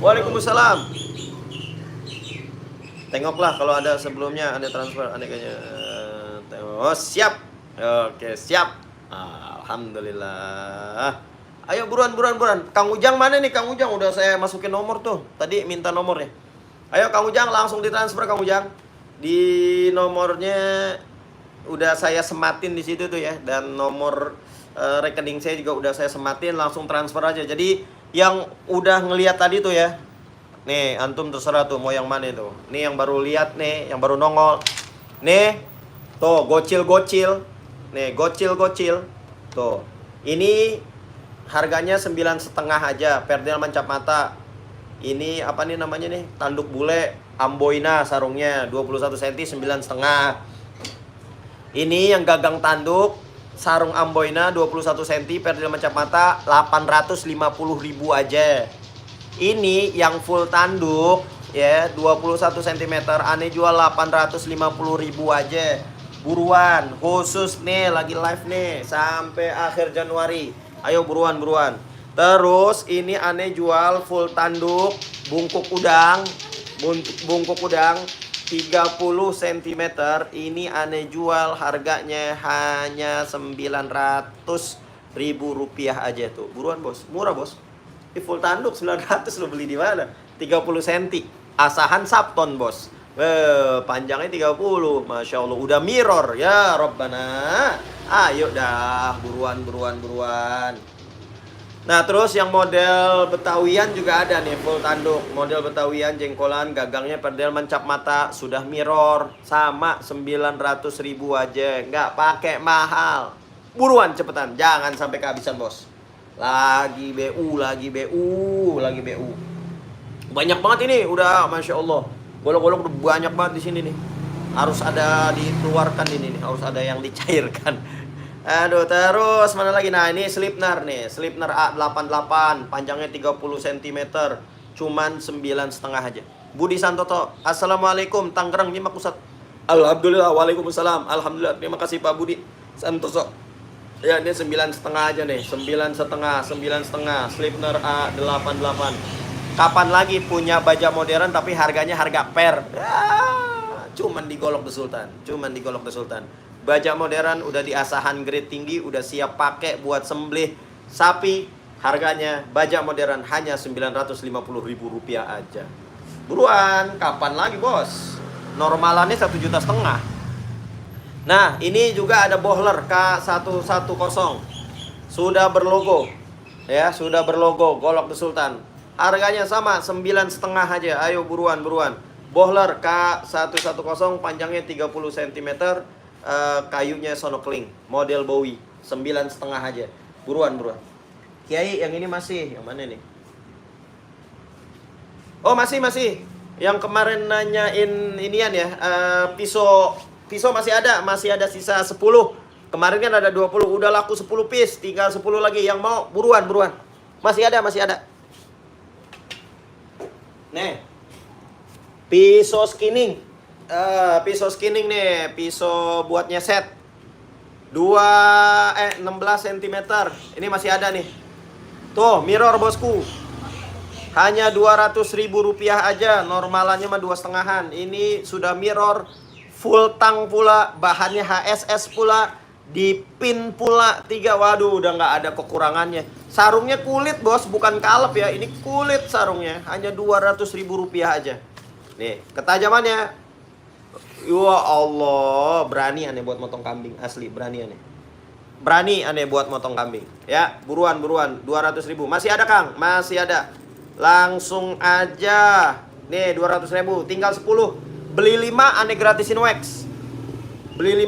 Waalaikumsalam. Tengoklah kalau ada sebelumnya ada transfer, ada kayaknya. Oh siap. Oke siap. Alhamdulillah. Ayo buruan. Kang Ujang mana nih Kang Ujang? Udah saya masukin nomor tuh. Tadi minta nomornya. Ayo Kang Ujang langsung ditransfer Kang Ujang. Di nomornya udah saya sematin di situ tuh ya, dan nomor rekening saya juga udah saya sematin, langsung transfer aja. Jadi yang udah ngelihat tadi tuh ya, nih antum terserah tuh mau yang mana itu. Nih yang baru lihat nih, yang baru nongol. Nih, tuh gocil. Nih gocil. Tuh, ini harganya 9,5 aja, perdel mancap mata. Ini apa nih namanya nih? Tanduk bule Amboina sarungnya 21 cm 9,5. Ini yang gagang tanduk sarung Amboina 21 cm perdel mancap mata 850.000 aja. Ini yang full tanduk ya 21 cm aneh jual 850.000 aja. Buruan, khusus nih lagi live nih sampai akhir Januari. Ayo buruan. Terus ini aneh jual full tanduk bungkuk udang 30 cm. Ini aneh jual harganya hanya 900.000 rupiah aja tuh. Buruan bos, murah bos. Ini full tanduk 900 lo beli di mana? 30 cm. Asahan Sapton bos. Panjangnya 30. Masya Allah. Udah mirror ya Rabbana. Ayo dah buruan. Nah terus yang model Betawian juga ada nih full tanduk. Model Betawian jengkolan gagangnya perdel mancap mata sudah mirror sama 900.000 aja. Nggak pakai mahal. Buruan cepetan, jangan sampai kehabisan bos. Lagi BU. Banyak banget ini udah Masya Allah. Golok-golok udah banyak banget di sini nih. Harus ada dikeluarkan ini nih, harus ada yang dicairkan. Aduh, terus mana lagi? Nah, ini Slipner nih. Slipner A88, panjangnya 30 cm. Cuman 9,5 aja. Budi Santoto, Assalamualaikum, Tangerang nyimak Ustaz. Alhamdulillah, waalaikumsalam. Alhamdulillah, terima kasih Pak Budi Santoso. Ya, ini 9,5 aja nih. 9,5. Slipner A88. Kapan lagi punya baja modern tapi harganya harga per? Ya, cuman digolok The Sultan. Baja modern udah di asahan grade tinggi, udah siap pakai buat sembelih sapi. Harganya baja modern hanya 950.000 rupiah aja. Buruan, kapan lagi bos? Normalannya 1,5 juta. Nah, ini juga ada Bohler K110. Sudah berlogo. Ya, sudah berlogo golok The Sultan. Harganya sama 9,5 aja. Ayo buruan. Bohler K110 panjangnya 30 cm. Kayunya sonokling model Bowie 9,5 aja. Buruan. Kiai yang ini masih yang mana nih? Oh masih yang kemarin nanyain inian ya, pisau masih ada sisa 10. Kemarin kan ada 20, udah laku 10 piece, tinggal 10 lagi. Yang mau buruan. Masih ada. Nih, pisau skinning. Pisau skinning nih, pisau buat nyeset 16 cm. Ini masih ada nih. Tuh, mirror bosku. Hanya 200.000 rupiah aja. Normalannya mah 2,5-an. Ini sudah mirror, full tang pula, bahannya HSS pula, dipin pula 3. Waduh, udah nggak ada kekurangannya. Sarungnya kulit bos, bukan kalep ya. Ini kulit sarungnya. Hanya 200.000 rupiah aja. Nih, ketajamannya. Ya Allah, berani aneh buat motong kambing. Asli, berani aneh buat motong kambing. Ya, buruan. 200.000. Masih ada Kang? Masih ada. Langsung aja. Nih, 200.000. Tinggal 10. Beli 5, aneh gratisin wax. Beli 5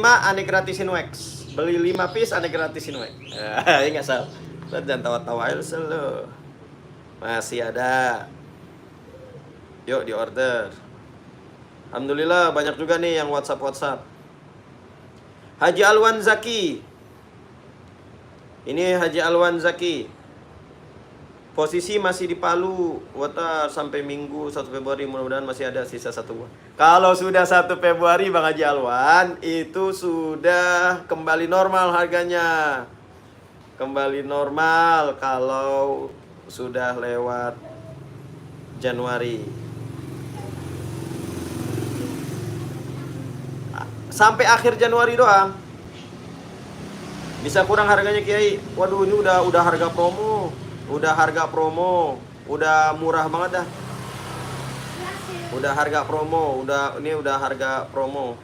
piece, aneh gratisin wax. Ingat salah. Dan tawa-tawa aja selalu. Masih ada. Yuk, di order. Alhamdulillah banyak juga nih yang WhatsApp. Haji Alwan Zaki. Ini Haji Alwan Zaki. Posisi masih di Palu. Watar sampai Minggu 1 Februari. Mudah-mudahan masih ada sisa 1 bulan. Kalau sudah 1 Februari Bang Haji Alwan, itu sudah kembali normal harganya. Kembali normal. Kalau sudah lewat Januari. Sampai akhir Januari doang. Bisa kurang harganya Kiai. Waduh, ini udah harga promo. Udah harga promo. Udah murah banget dah. Udah harga promo. Ini udah harga promo.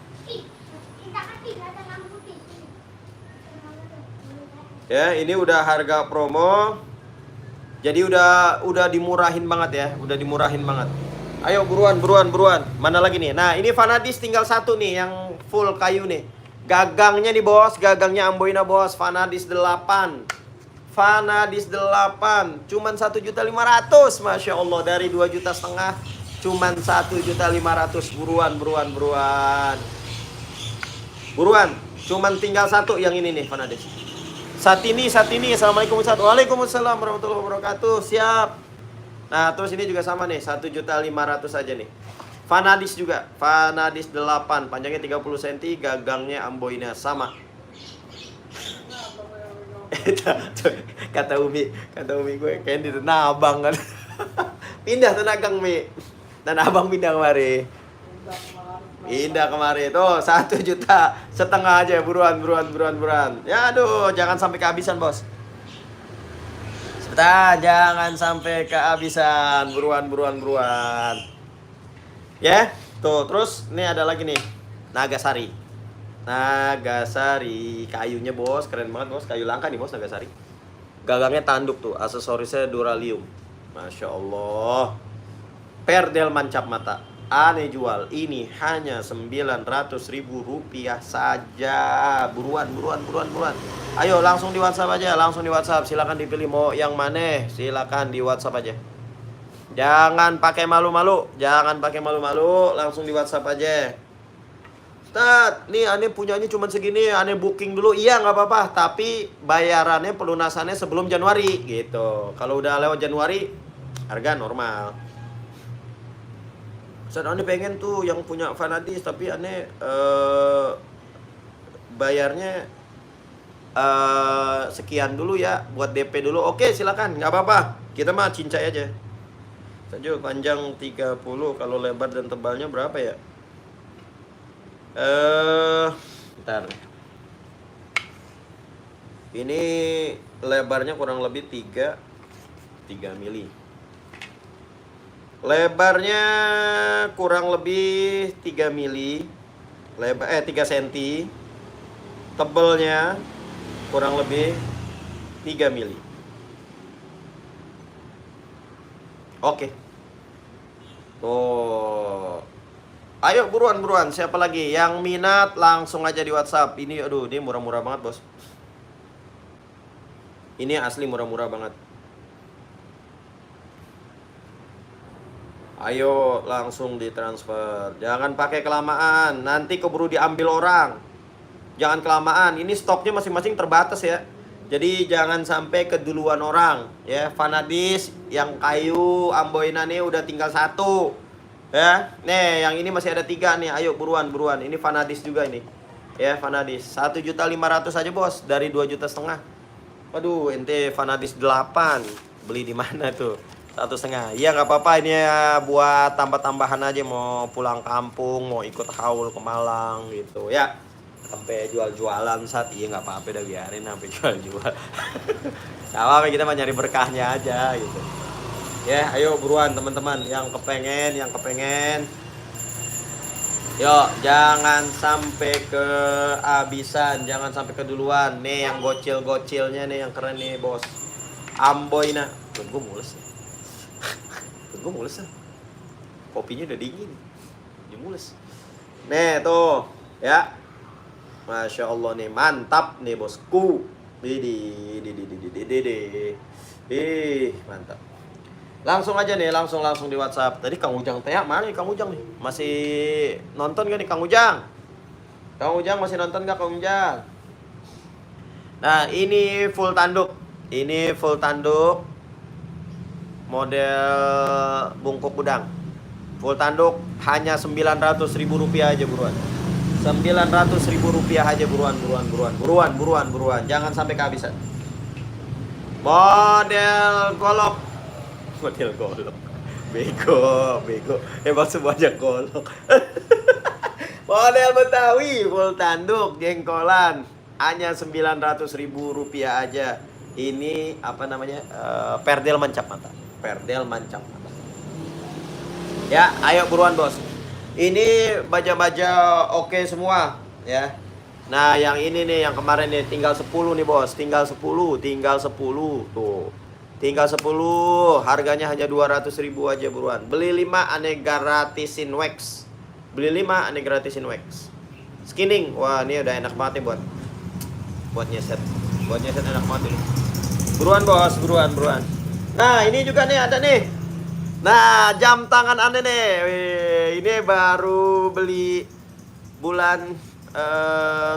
Ya, ini udah harga promo. Jadi udah dimurahin banget ya. Udah dimurahin banget. Ayo buruan. Mana lagi nih? Nah, ini Vanadis tinggal satu nih yang full kayu nih. Gagangnya nih bos, gagangnya Amboina bos, Vanadis 8. Vanadis 8, cuman 1.500.000, Masya Allah, dari 2,5 juta, cuman 1.500.000. Buruan, cuman tinggal satu yang ini nih Vanadis. Satini, assalamualaikum Ustaz. Waalaikumsalam warahmatullahi wabarakatuh. Siap. Nah, terus ini juga sama nih, 1.500.000 aja nih. Vanadis juga, Vanadis 8, panjangnya 30 cm, gagangnya Amboina sama. kata Umi gue kayak di Tanah Abang kan. Pindah Tanah Abang Mi. Tanah Abang pindah kemari. Pindah kemari tuh 1,5 juta aja, buruan. Ya aduh, jangan sampai kehabisan bos. Sebentar, jangan sampai kehabisan, buruan. Ya, tuh terus ini ada lagi nih, Nagasari, kayunya bos, keren banget bos, kayu langka nih bos, Nagasari. Gagangnya tanduk tuh, aksesorisnya duralium, Masya Allah. Perdel mancap mata, aneh jual, ini hanya 900.000 rupiah saja. Buruan. Ayo langsung di WhatsApp aja, silakan dipilih mau yang mana, silakan di WhatsApp aja. Jangan pakai malu-malu, langsung di WhatsApp aja. Ustaz, nih aneh punyanya cuma segini, aneh booking dulu. Iya nggak apa-apa, tapi bayarannya pelunasannya sebelum Januari gitu. Kalau udah lewat Januari, harga normal. Ustaz, aneh pengen tuh yang punya Vanadis, tapi aneh bayarnya sekian dulu ya, buat DP dulu. Oke, silakan, nggak apa-apa. Kita mah cincai aja. Saja panjang 30, kalau lebar dan tebalnya berapa ya? Bentar. Ini lebarnya kurang lebih 3 mili. Lebarnya kurang lebih 3 mili. 3 cm. Tebelnya kurang lebih 3 mili. Oke. Oh. Ayo buruan. Siapa lagi yang minat langsung aja di WhatsApp. Ini aduh, ini murah-murah banget, bos. Ini asli murah-murah banget. Ayo langsung ditransfer. Jangan pakai kelamaan, nanti keburu diambil orang. Jangan kelamaan. Ini stoknya masing-masing terbatas ya. Jadi jangan sampai keduluan orang ya. Vanadis yang kayu Amboina nih udah tinggal 1 ya. Nih yang ini masih ada 3 nih. Ayo buruan. Ini Vanadis juga ini ya, Vanadis 1.500.000 aja bos, dari 2,5 juta. Waduh, ente Vanadis 8 beli di mana tuh? 1,5. Iya nggak apa-apa, ini ya buat tambah-tambahan aja, mau pulang kampung, mau ikut haul ke Malang gitu ya. Sampai jual-jualan saat iya nggak apa-apa, udah biarin sampai jual-jual. Sama kita mah nyari berkahnya aja gitu. Ya, ayo buruan teman-teman yang kepengen. Yuk, jangan sampai kehabisan, jangan sampai keduluan. Nih yang gocil-gocilnya nih yang keren nih, bos. Amboina. Gue mules. Gue mules. Kopinya udah dingin. Dia mules. Nih tuh, ya. Masya Allah nih, mantap nih bosku. Mantap. Langsung aja nih, langsung di WhatsApp. Tadi Kang Ujang teh mana nih Kang Ujang nih? Masih nonton gak nih Kang Ujang? Kang Ujang masih nonton gak Kang Ujang? Nah, ini full tanduk. Model bungkuk udang. Full tanduk hanya 900.000 rupiah aja buruan. 900.000 rupiah aja, buruan. Jangan sampai kehabisan. Model golok model golok. Bego. Emang semuanya golok. Model Betawi, full tanduk, jengkolan. Hanya 900.000 rupiah aja. Ini apa namanya? Perdel mancap mata. Perdel mancap mata. Ya, ayo buruan bos. Ini baja-baja oke semua, ya. Nah, yang ini nih, yang kemarin nih, tinggal 10 nih bos. Tinggal 10 tuh. Tinggal 10, harganya hanya 200.000 aja buruan. Beli 5, aneh gratisin wax. Beli 5, aneh gratisin wax. Skinning, wah ini udah enak banget nih buat nyeset. Buat nyeset enak banget ini. Buruan bos, buruan. Nah, ini juga nih ada nih. Nah, jam tangan aneh nih. Wih, ini baru beli bulan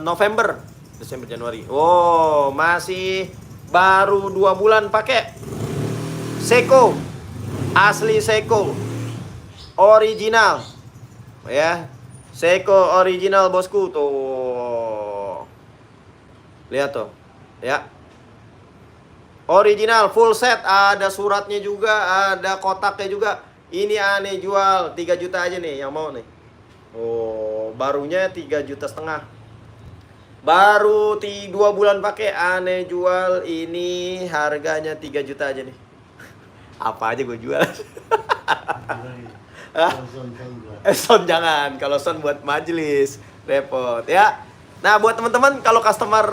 November, Desember, Januari. Oh, masih baru 2 bulan pakai. Seiko, asli Seiko, original, ya. Seiko original bosku tuh. Lihat tuh, ya. Original full set, ada suratnya juga, ada kotaknya juga. Ini aneh jual 3 juta aja nih yang mau nih. Oh, barunya 3,5 juta. Baru 2 bulan pakai, aneh jual ini harganya 3 juta aja nih. Apa aja gue jual. Son jangan, kalau son buat majelis repot ya. Nah, buat teman-teman kalau customer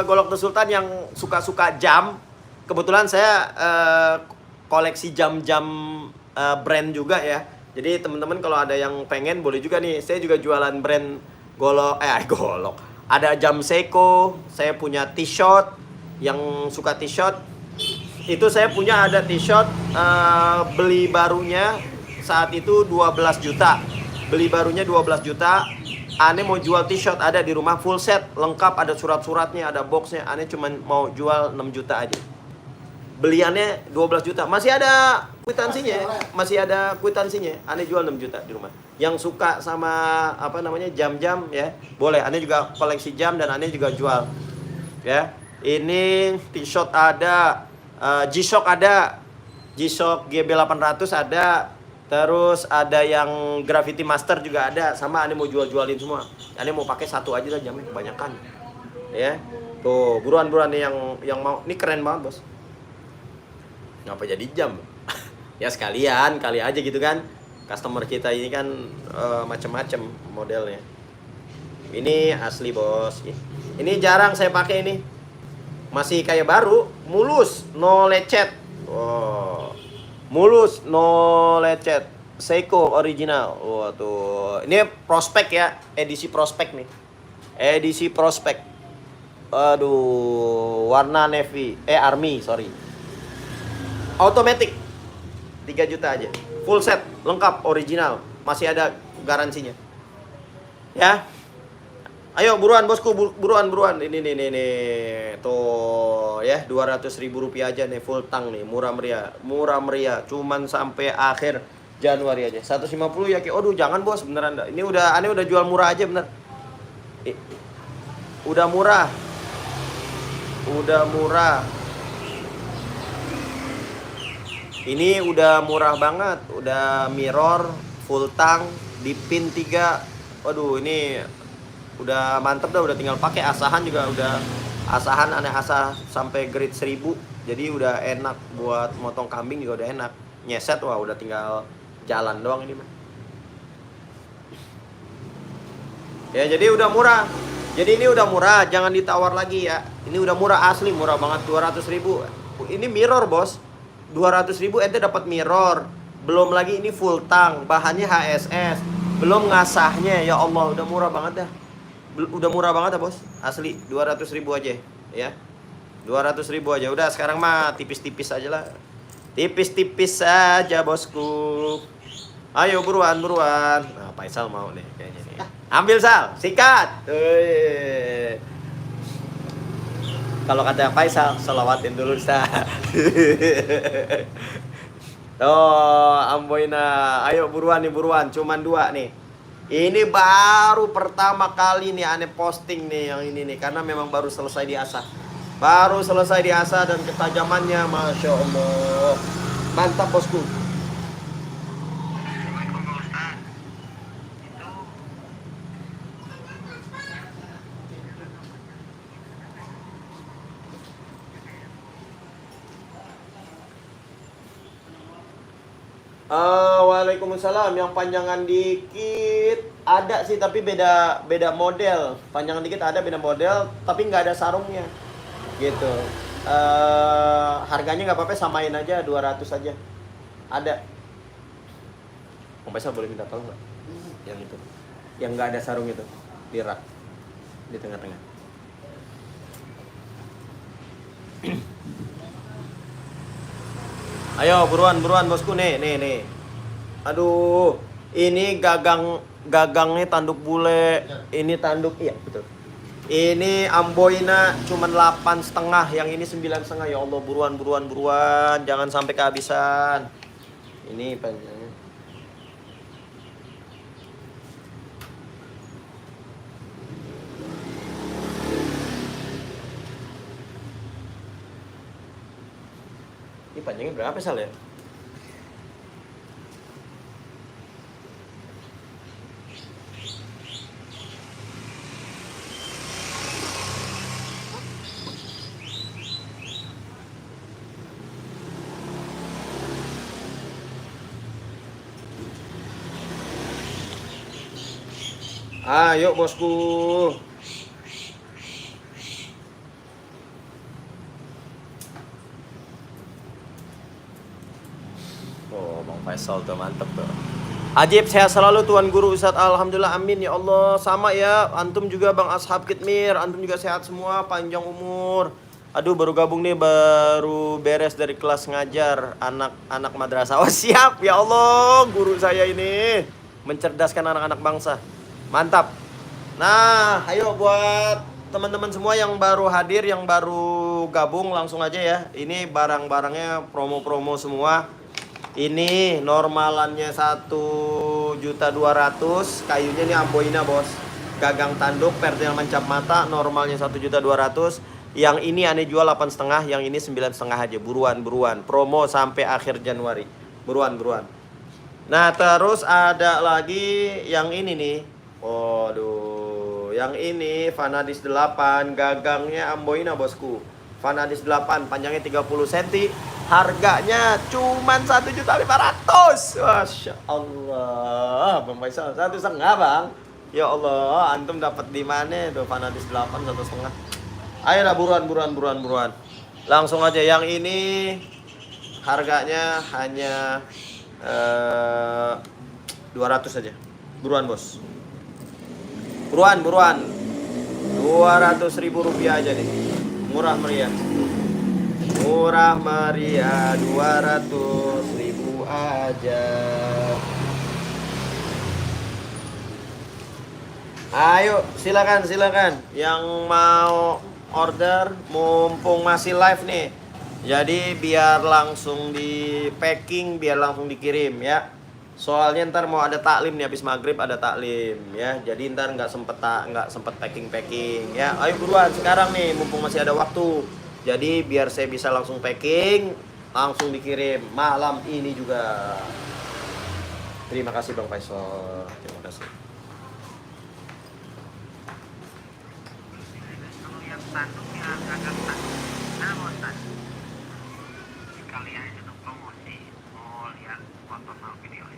Golok The Sultan yang suka-suka jam, kebetulan saya koleksi jam-jam brand juga ya. Jadi teman-teman kalau ada yang pengen boleh juga nih. Saya juga jualan brand Golok, ada jam Seiko, saya punya T-shirt, yang suka T-shirt itu saya punya ada T-shirt beli barunya saat itu 12 juta. Beli barunya 12 juta. Aneh mau jual T-shirt ada di rumah full set, lengkap, ada surat-suratnya, ada boxnya. Aneh cuman mau jual 6 juta aja. Beliannya 12 juta. Masih ada kwitansinya. Aneh jual 6 juta di rumah. Yang suka sama apa namanya jam-jam ya, boleh. Aneh juga koleksi jam dan aneh juga jual. Ya. Ini T-shirt ada, G-Shock ada. G-Shock GB800 ada. Terus ada yang Gravity Master juga ada. Sama aneh mau jual-jualin semua. Aneh mau pakai satu aja lah jamnya, kebanyakan. Ya. Tuh, buruan-buruan nih yang mau. Ini keren banget, Bos. Ngapa jadi jam? Ya sekalian, kali aja gitu kan. Customer kita ini kan macem-macem modelnya. Ini asli bos. Ini jarang saya pakai ini. Masih kayak baru, mulus, no lecet. Wow. Mulus, no lecet. Seiko original. Wah tuh. Ini prospek ya, edisi prospek nih. Edisi prospek. Aduh, warna navy, army, sorry. Automatic 3 juta aja. Full set, lengkap, original. Masih ada garansinya. Ya. Ayo buruan bosku, buruan. Ini nih. Tuh, ya, 200.000 rupiah aja nih full tang nih, murah meriah. Cuman sampai akhir Januari aja. 150 ya, aduh jangan bos, beneran dah. Ini aneh udah jual murah aja bener. Udah murah. Ini udah murah banget, udah mirror, full tang, di pin 3. Waduh, ini udah mantep dah, udah tinggal pakai. Asahan juga udah, asahan aneh asah sampai grade 1000. Jadi udah enak buat motong kambing juga udah enak. Nyeset wah udah tinggal jalan doang ini mah. Ya, jadi udah murah. Jadi ini udah murah, jangan ditawar lagi ya. Ini udah murah asli, murah banget 200.000. Ini mirror, Bos. 200.000 ente dapat mirror. Belum lagi ini full tang, bahannya HSS. Belum ngasahnya, ya Allah, udah murah banget dah. Udah murah banget ya bos, asli 200.000 aja ya. 200.000 aja. Udah sekarang mah tipis-tipis aja lah. Tipis-tipis aja bosku. Ayo buruan. Nah, Faisal mau nih kayaknya nih. Ambil Sal, sikat. Kalau kata Faisal, selawatin dulu Sal. Oh, amboina. Ayo buruan, cuman 2 nih. Ini baru pertama kali nih aneh posting nih yang ini nih, karena memang baru selesai diasah. Dan ketajamannya Masya Allah. Mantap bosku. Waalaikumsalam. Yang panjangan dikit ada sih, tapi beda model. Panjangan dikit ada beda model, tapi nggak ada sarungnya. Gitu. Harganya nggak apa-apa, samain aja 200 aja. Ada. Om Faisal boleh minta tolong nggak? Yang itu, yang nggak ada sarung itu, di rak, di tengah-tengah. Ayo buruan bosku, nih. Aduh, ini gagangnya tanduk bule, ini tanduk, iya betul. Ini amboina cuman 8,5, yang ini 9,5. Ya Allah, buruan, jangan sampai kehabisan. Ini panjangnya. Ini panjangnya berapa Sal ya? Ayo bosku. Oh, Bang Faisal tuh mantep tuh. Ajib, sehat selalu Tuan Guru Ustadz. Alhamdulillah, amin ya Allah. Sama ya, antum juga Bang Ashab Kitmir, antum juga sehat semua, panjang umur. Aduh, baru gabung nih, baru beres dari kelas ngajar anak-anak madrasah. Oh siap, ya Allah, guru saya ini mencerdaskan anak-anak bangsa. Mantap. Nah, ayo buat teman-teman semua yang baru hadir, yang baru gabung, langsung aja ya. Ini barang-barangnya promo-promo semua. Ini normalannya 1.200.000, kayunya ini amboina bos. Gagang tanduk, pertil mencap mata, normalnya 1.200.000. Yang ini aneh jual 8,5, yang ini 9,5 aja. Buruan, promo sampai akhir Januari. Buruan. Nah, terus ada lagi yang ini nih. Waduh, yang ini Vanadis 8, gagangnya amboina bosku. Vanadis 8, panjangnya 30 cm. Harganya cuman 1.500.000. Masya Allah, Bang Faisal 1,5 bang. Ya Allah, antum dapat di mana tuh Vanadis 8 1,5? Ayolah buruan. Langsung aja, yang ini harganya hanya 200 aja. Buruan bos. Buruan. 200.000 rupiah aja nih. Murah meriah 200.000 aja. Ayo silakan yang mau order, mumpung masih live nih. Jadi biar langsung di packing, biar langsung dikirim ya. Soalnya ntar mau ada taklim nih, habis maghrib ada taklim ya. Jadi ntar nggak sempet packing ya. Ayo buruan sekarang nih, mumpung masih ada waktu. Jadi biar saya bisa langsung packing, langsung dikirim malam ini juga. Terima kasih Bang Faisal. Terima kasih. Kalau yang tanduknya agak tak, kalian itu promosi, mau lihat foto sama video.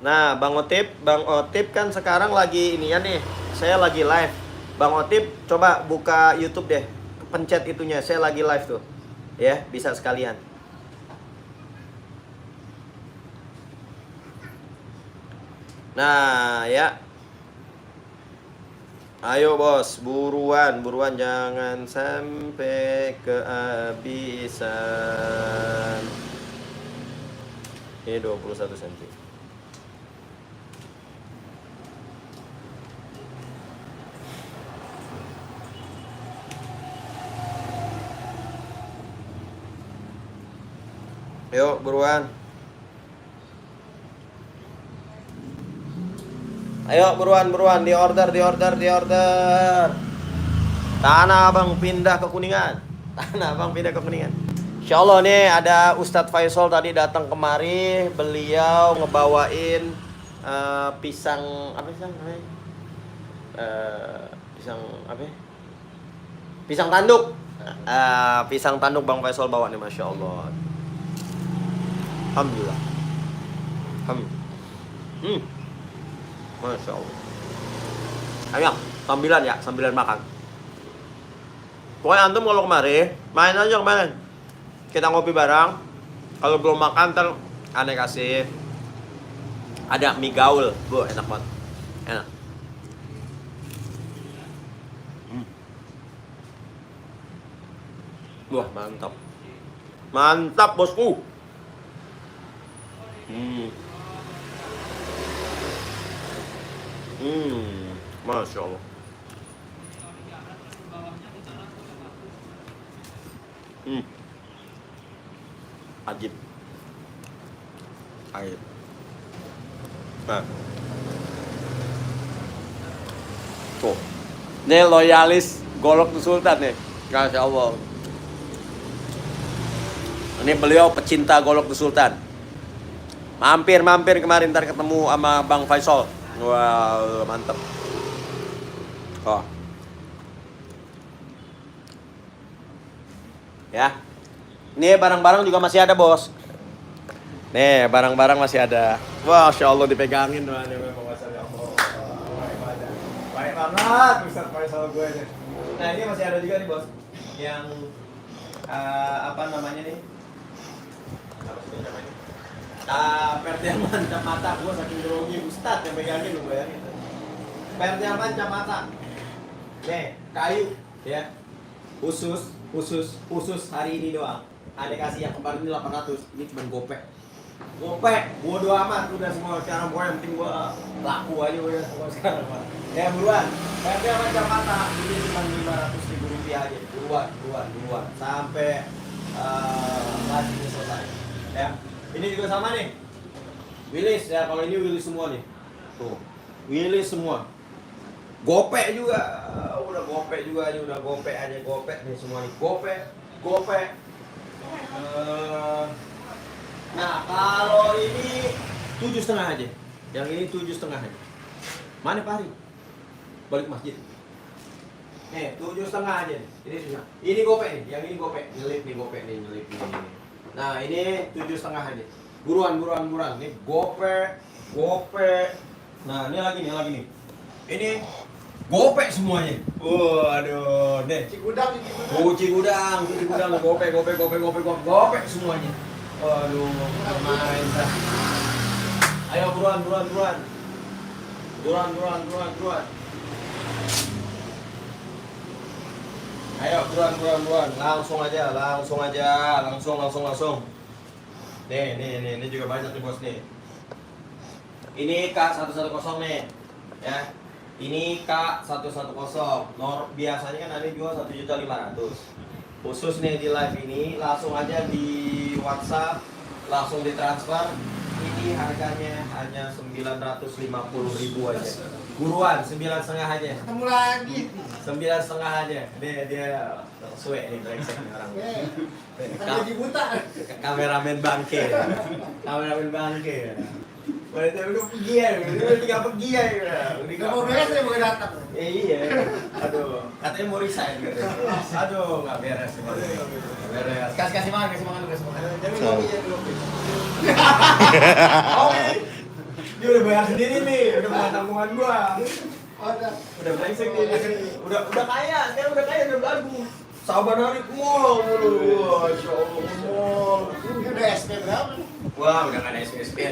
Nah, Bang Otip kan sekarang lagi ini ya nih. Saya lagi live. Bang Otip coba buka YouTube deh. Pencet itunya, saya lagi live tuh. Ya, bisa sekalian. Nah, ya. Ayo bos, buruan jangan sampai kehabisan. Ini 21 cm. Yuk buruan. Ayo buruan, di order. Tanah Abang pindah ke Kuningan. Tanah Abang pindah ke Kuningan. Insya Allah nih ada Ustadz Faisal tadi datang kemari. Beliau ngebawain pisang apa pisang namanya? Pisang apa? Pisang tanduk. Pisang tanduk Bang Faisal bawa nih, Masya Allah. Alhamdulillah. Masya Allah. Ayo, sambilan ya, sambilan makan. Pokoknya antum kalau kemari, main aja kemarin. Kita ngopi bareng. Kalau belum makan, ntar aneh kasih. Ada mie gaul, bu, enak banget. Enak. Wah, mantap. Mantap, bosku. Masya Allah. Ajib. Air. Nah. Tuh. Ini loyalis Golok Sultan nih. Masya Allah. Ini beliau pecinta Golok Sultan. Mampir kemarin ntar ketemu sama Bang Faisal. Wah, mantep. Oh. Ya. Ini barang-barang juga masih ada, Bos. Nih, barang-barang masih ada. Wah, Masya Allah dipegangin tuh. Baik banget Ustaz Faisal gue nih. Nah, ini masih ada juga nih, Bos. Yang apa namanya nih? Apa sih namanya? Perdiaman Camata. Gue saking grogi Ustaz yang pegangin, lu bayangin. Perdiaman Camata. Nih, kayu ya. Khusus hari ini doang. Ada kasih yang kemarin ini 800. Ini cuma gopek, bodo amat udah semua sekarang. Pokoknya yang penting gua laku aja udah semua sekarang, Pak. Ya buruan. Harga macam mata ini cuma 500.000 rupiah aja. Buruan. Sampai lagi ini selesai. Ya. Ini juga sama nih. Wilis ya, kalau ini Wilis semua nih. Tuh. Wilis semua. Gopek juga. Udah gopek juga aja, udah gopek nih semua nih. Gopek. Nah, kalau ini 7,5 aja. Yang ini 7,5 aja. Mana Pak Hari? Balik masjid. Nih, 7,5 aja nih. Ini gopek nih. Yang ini gopek. Nyelip nih. Nah, ini 7,5 aja. Buruan. Nih gopek. Nah, ini lagi nih. Ini gopek semuanya. Waduh, nih. Cigudang. Gopek semuanya. Waduh, main dah. Ayo buruan. Ayo buruan. Langsung aja. Nih juga banyak nih, Bos nih. Ini K110 nih. Ya. Ini K110. Biasanya kan ada jual 1.500.000. Khusus nih di live ini langsung aja di WhatsApp, langsung ditransfer. Ini harganya hanya 950.000 aja. Buruan 9,5 aja. Ketemu lagi. 9,5 aja. Dia suwe nih brengsek nih orang. Lagi buta. Kameramen bangke. Udah pergi ya. Udah mau beres ya mau datang. Iya. Aduh, katanya mau resign gitu. Aduh, nggak beres. Kasih makan. Jadi ngopi. Oke. Dia udah bayar sendiri nih, udah bayar tanggungan gua. Udah brengsek nih. Udah kaya, sekarang udah belagu. Sabar hari ke mall. Masya Allah, mall. Udah SP berapa? Wah, udah nggak ada SP.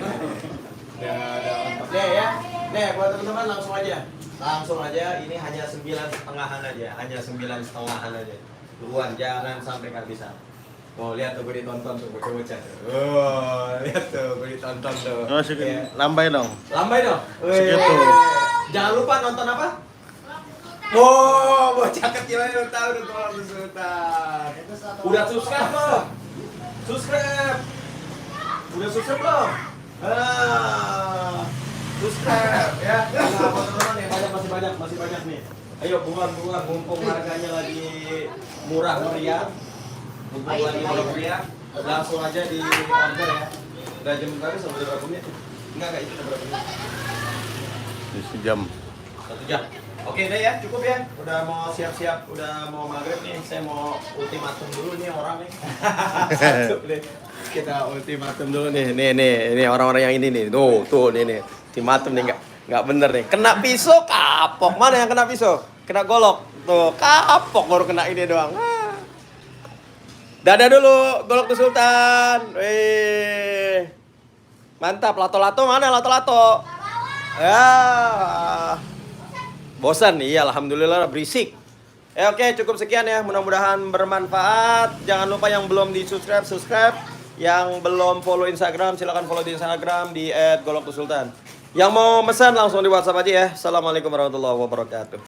Udah mantap deh ya. Nih, buat teman-teman langsung aja. Ini hanya 9,5-an aja. Buruan, jangan sampai kehabisan. Oh, lihat tuh gue ditonton tuh bocah-bocah. Oh, lihat tuh gue ditonton tuh. Ya. Lambai dong. Segitu. Jangan lupa nonton apa? Oh, bocah kecil aja udah tahu udah Golok Sultan. Udah subscribe belum? Udah subscribe belum? subscribe ya. Nah, teman-teman nih masih banyak nih. Ayo buruan mumpung harganya lagi murah meriah. Mumpung lagi murah meriah, langsung aja di order ya. Udah jam berapa sampai berapa menit? Enggak itu berapa menit? 1 jam. 1 jam. Oke deh ya, cukup ya. Udah mau siap-siap, udah mau maghrib nih. Saya mau ultimatum dulu nih orang nih. Satu deh. Kita ultimatum dulu nih. Nih orang-orang yang ini nih. Tuh nih. Ultimatum nih nggak bener nih. Kena pisau kapok. Mana yang kena pisau? Kena golok. Tuh, kapok baru kena ini doang. Dadah dulu, Golok tuh Sultan. Wih. Mantap, lato-lato mana lato-lato? Ya. Bosan nih, iya, alhamdulillah berisik. Oke, cukup sekian ya. Mudah-mudahan bermanfaat. Jangan lupa yang belum di-subscribe, subscribe. Yang belum follow Instagram, silakan follow di Instagram di @goloktusultan. Yang mau pesan langsung di WhatsApp aja ya. Assalamualaikum warahmatullahi wabarakatuh.